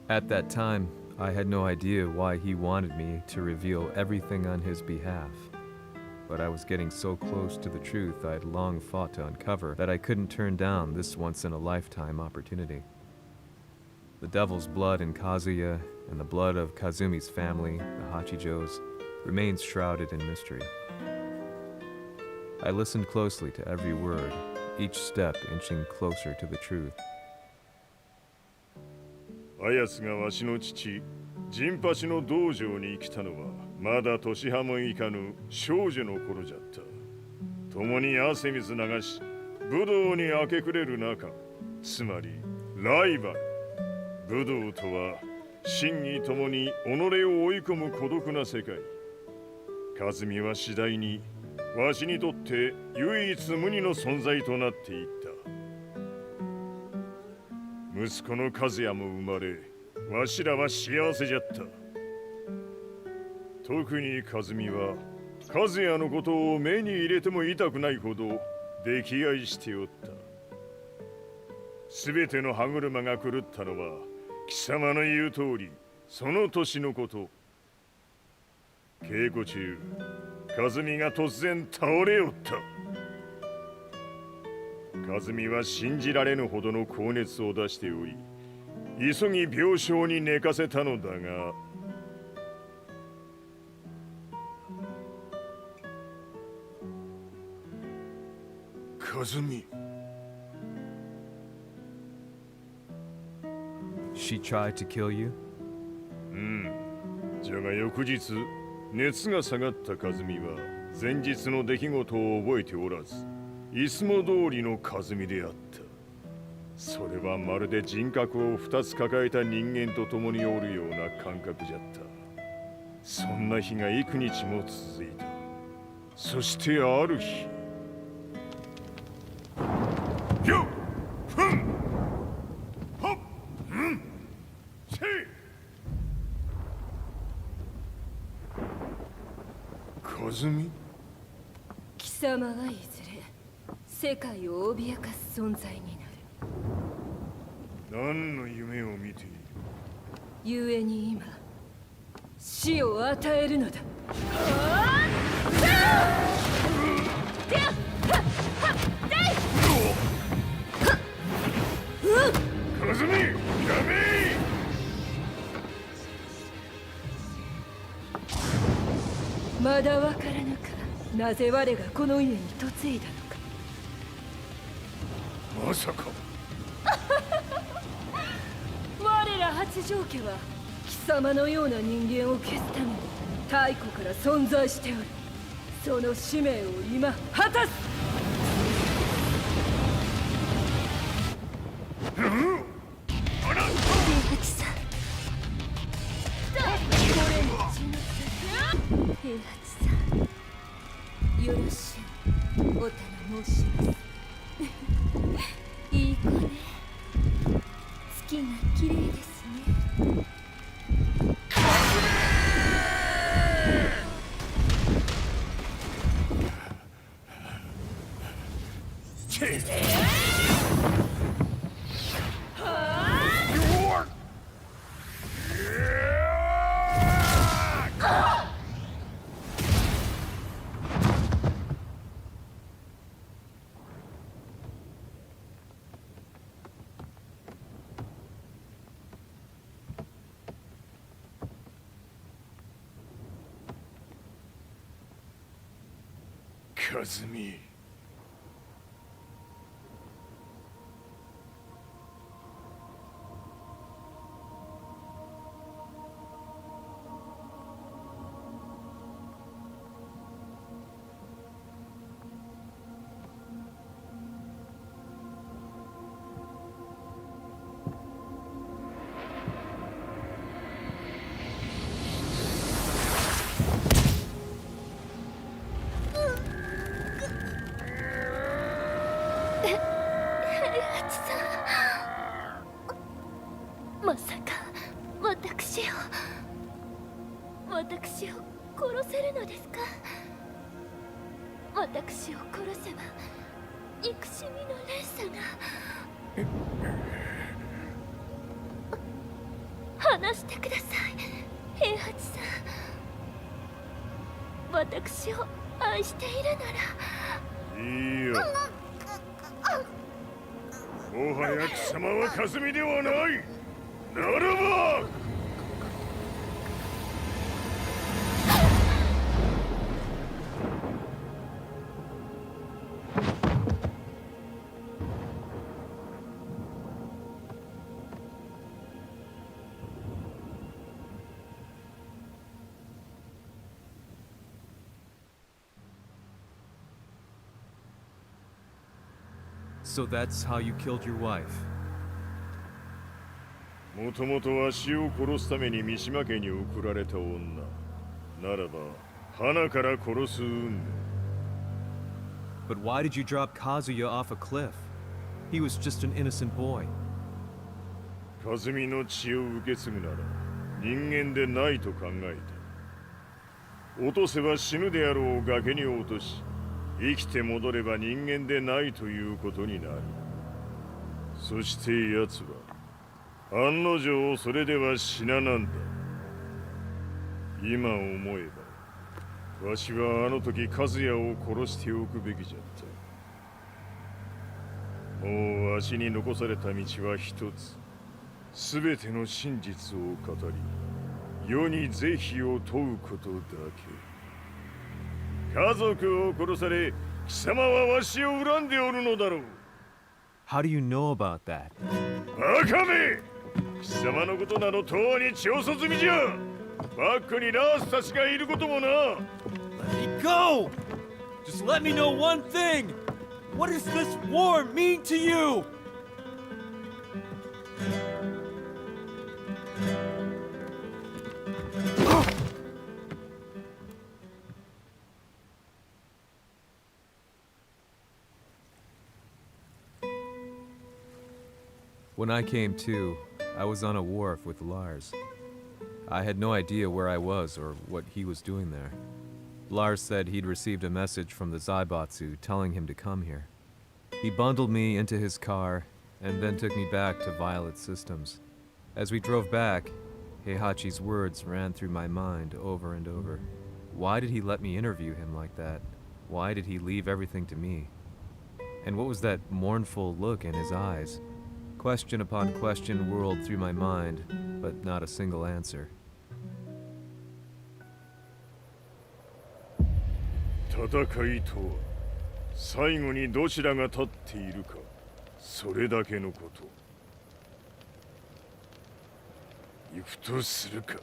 At that time, I had no idea why he wanted me to reveal everything on his behalf. But I was getting so close to the truth I had long fought to uncover that I couldn't turn down this once-in-a-lifetime opportunity. The devil's blood in Kazuya and the blood of Kazumi's family, the Hachijos, remains shrouded in mystery. I listened closely to every word, each step inching closer to the truth. あやつがわしの父、ジンパチの道場に来たのは、まだ年端もいかぬ少女の頃じゃった。共に汗水流し、武道に明け暮れる中、つまりライバル。武道とは、真偽ともに己を追い込む孤独な世界。和美は次第に、わしにとって唯一無二の存在となっていった。息子の和也も生まれ、わしらは幸せじゃった。特に和美は、和也のことを目に入れても痛くないほど溺愛しておった。すべての歯車が狂ったのは、貴様の言う通り、その年のこと。稽古中、和美が突然倒れおった。和美は信じられぬほどの高熱を出しており、急ぎ病床に寝かせたのだが、和美。She tried to kill you? うん。じゃが翌日、熱が下がった和美は、前日の出来事を覚えておらず、いつも通りの和美であった。それはまるで人格を2つ抱えた人間と共におるような感覚じゃった。そんな日が幾日も続いた。そしてある日。よっふんほっうんせい和美？貴様はいずれ世界を脅かす存在になる。何の夢を見ている？故に今死を与えるのだ。和美、やめ！まだわからぬか。なぜ我がこの家に嫁いだのか。まさか。我ら八丈家は貴様のような人間を消すために太古から存在しておる。その使命を今果たす。平八さん。平八さん。よろしゅう。お頼申します。いい子ね。月が綺麗ですね。Kazumi.まさか私を殺せるのですか？私を殺せば憎しみの連鎖が。話してください、平八さん。私を愛しているなら。いいよ。もはや貴様はカズミではない。ならばSo that's how you killed your wife. もともとわしを殺すために三島家に送られた女ならば花から殺す運命。 But why did you drop Kazuya off a cliff? He was just an innocent boy. カズミの血を受け継ぐなら人間でないと考えた。落とせば死ぬであろう崖に落とし生きて戻れば人間でないということになる。そして奴は案の定それでは死ななんだ。今思えばわしはあの時和也を殺しておくべきじゃった。もうわしに残された道は一つ。すべての真実を語り世に是非を問うことだけ。家族を殺され貴様はわしを恨んでおるのだろう。 How do you know about that? バカめ！貴様のことなどとうに調査済みじゃ。バックにナースたちがいることもな。 Let me go! Just let me know one thing! What does this war mean to you? When I came to, I was on a wharf with Lars. I had no idea where I was or what he was doing there. Lars said he'd received a message from the Zaibatsu telling him to come here. He bundled me into his car and then took me back to Violet Systems. As we drove back, Heihachi's words ran through my mind over and over. Why did he let me interview him like that? Why did he leave everything to me? And what was that mournful look in his eyes? Question upon question whirled through my mind, but not a single answer. 戦いとは最後にどちらが立っているか、それだけのこと。行くとするか。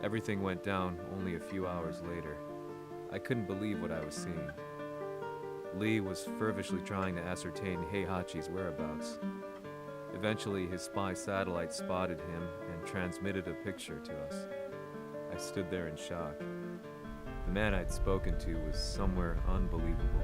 Everything went down only a few hours later. I couldn't believe what I was seeing. Lee was feverishly trying to ascertain Heihachi's whereabouts. Eventually, his spy satellite spotted him and transmitted a picture to us. I stood there in shock. The man I'd spoken to was somewhere unbelievable.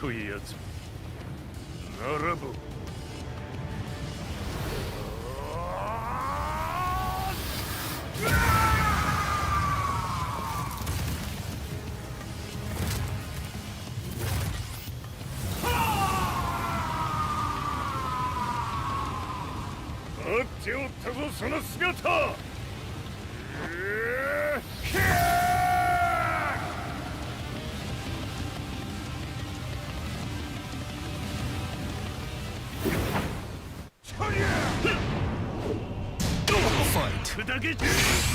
というやつ並ぼう。待っておったぞその姿。砕けてこ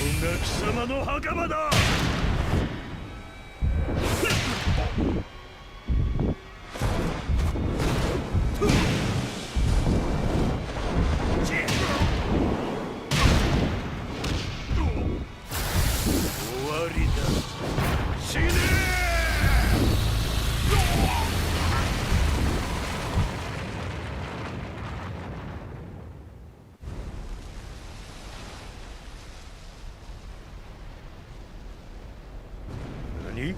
んな貴様の墓場だ。終わりだ。死ね何？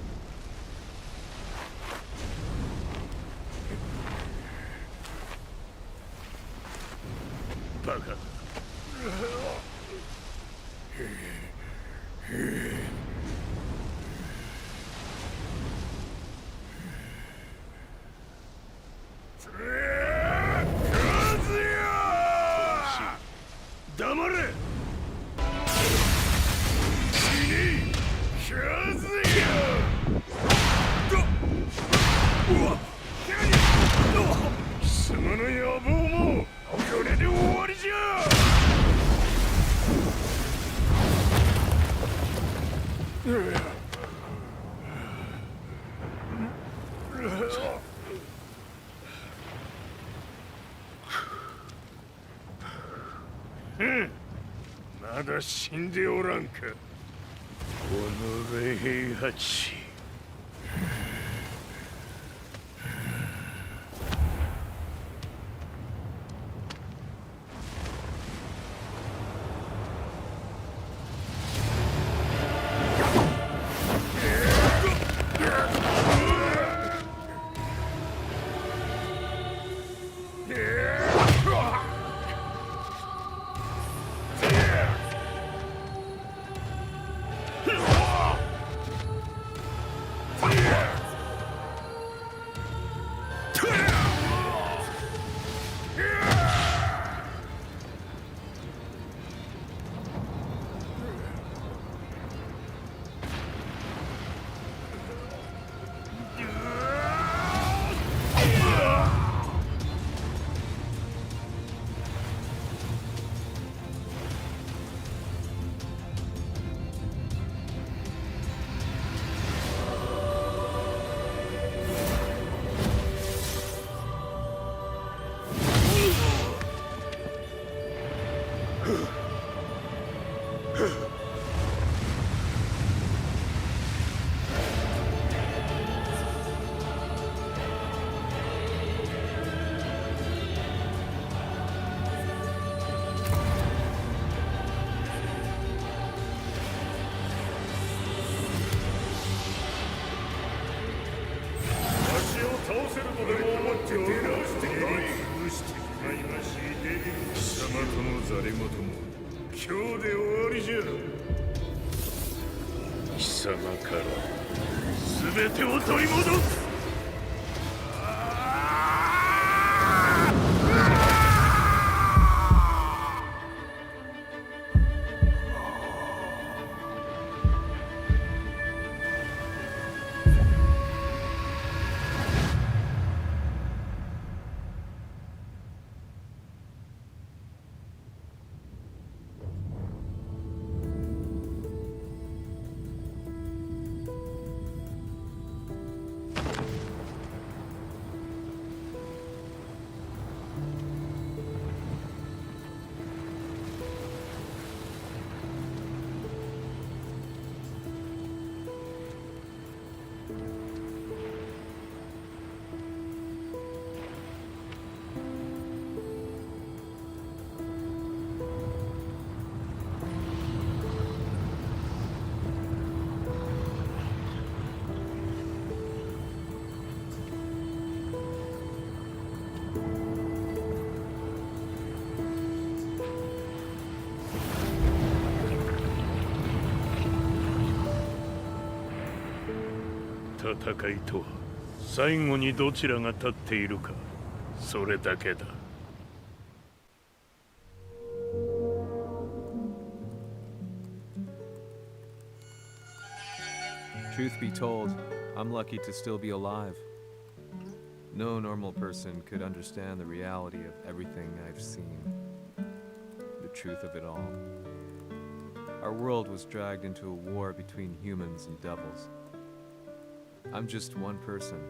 バカだ。黙れ。死ねカズヤ。貴様の野望もこれで終わりじゃ。まだ死んでおらんか。おのれ平八。貴様から全てを取り戻す。戦いとは最後にどちらが立っているか、それだけだ。Truth be told, I'm lucky to still be alive. No normal person could understand the reality of everything I've seen. The truth of it all. Our world was dragged into a war between humans and devils. I'm just one person,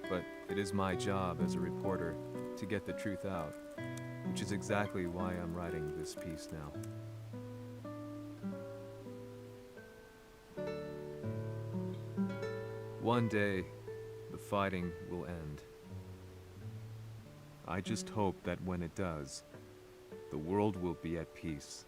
but it is my job as a reporter to get the truth out, which is exactly why I'm writing this piece now. One day, the fighting will end. I just hope that when it does, the world will be at peace.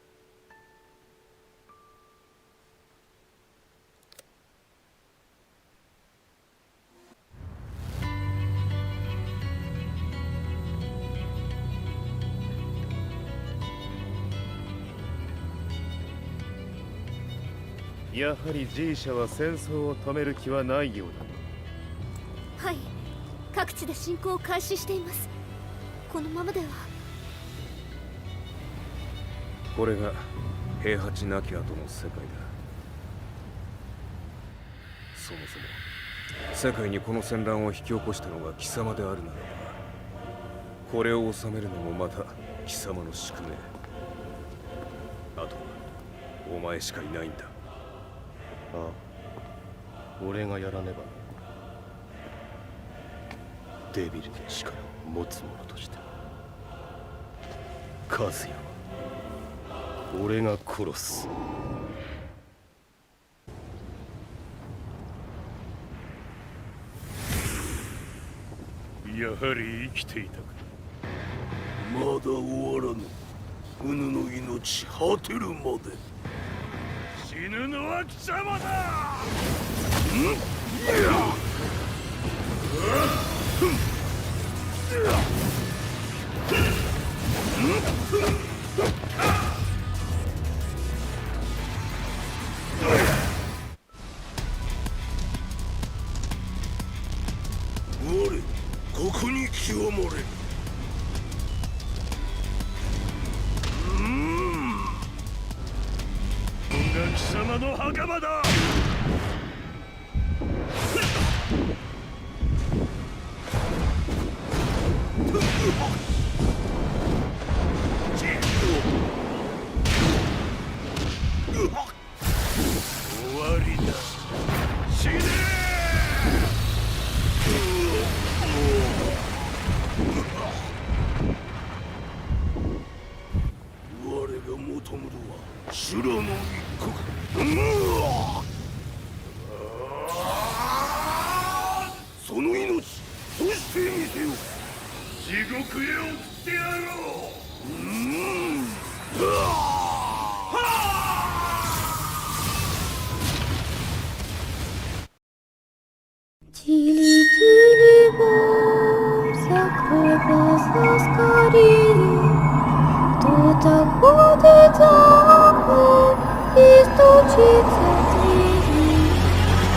G 社は戦争を止める気はないようだ。はい、各地で侵攻を開始しています。このままでは。これが平八なき後の世界だ。そもそも世界にこの戦乱を引き起こしたのが貴様であるならば、これを収めるのもまた貴様の宿命。あとはお前しかいないんだ。ああ、俺がやらねば。デビルの力を持つ者としてカズヤは俺が殺す。やはり生きていたか。まだ終わらぬ。うぬの命果てるまで。死ぬのは貴様だ。我ここに極まれ。貴様の袴だ。終わりだ。死ね我が求むるは修羅の一刻。その命そしてみせよ。地獄へ送ってやろう。Источник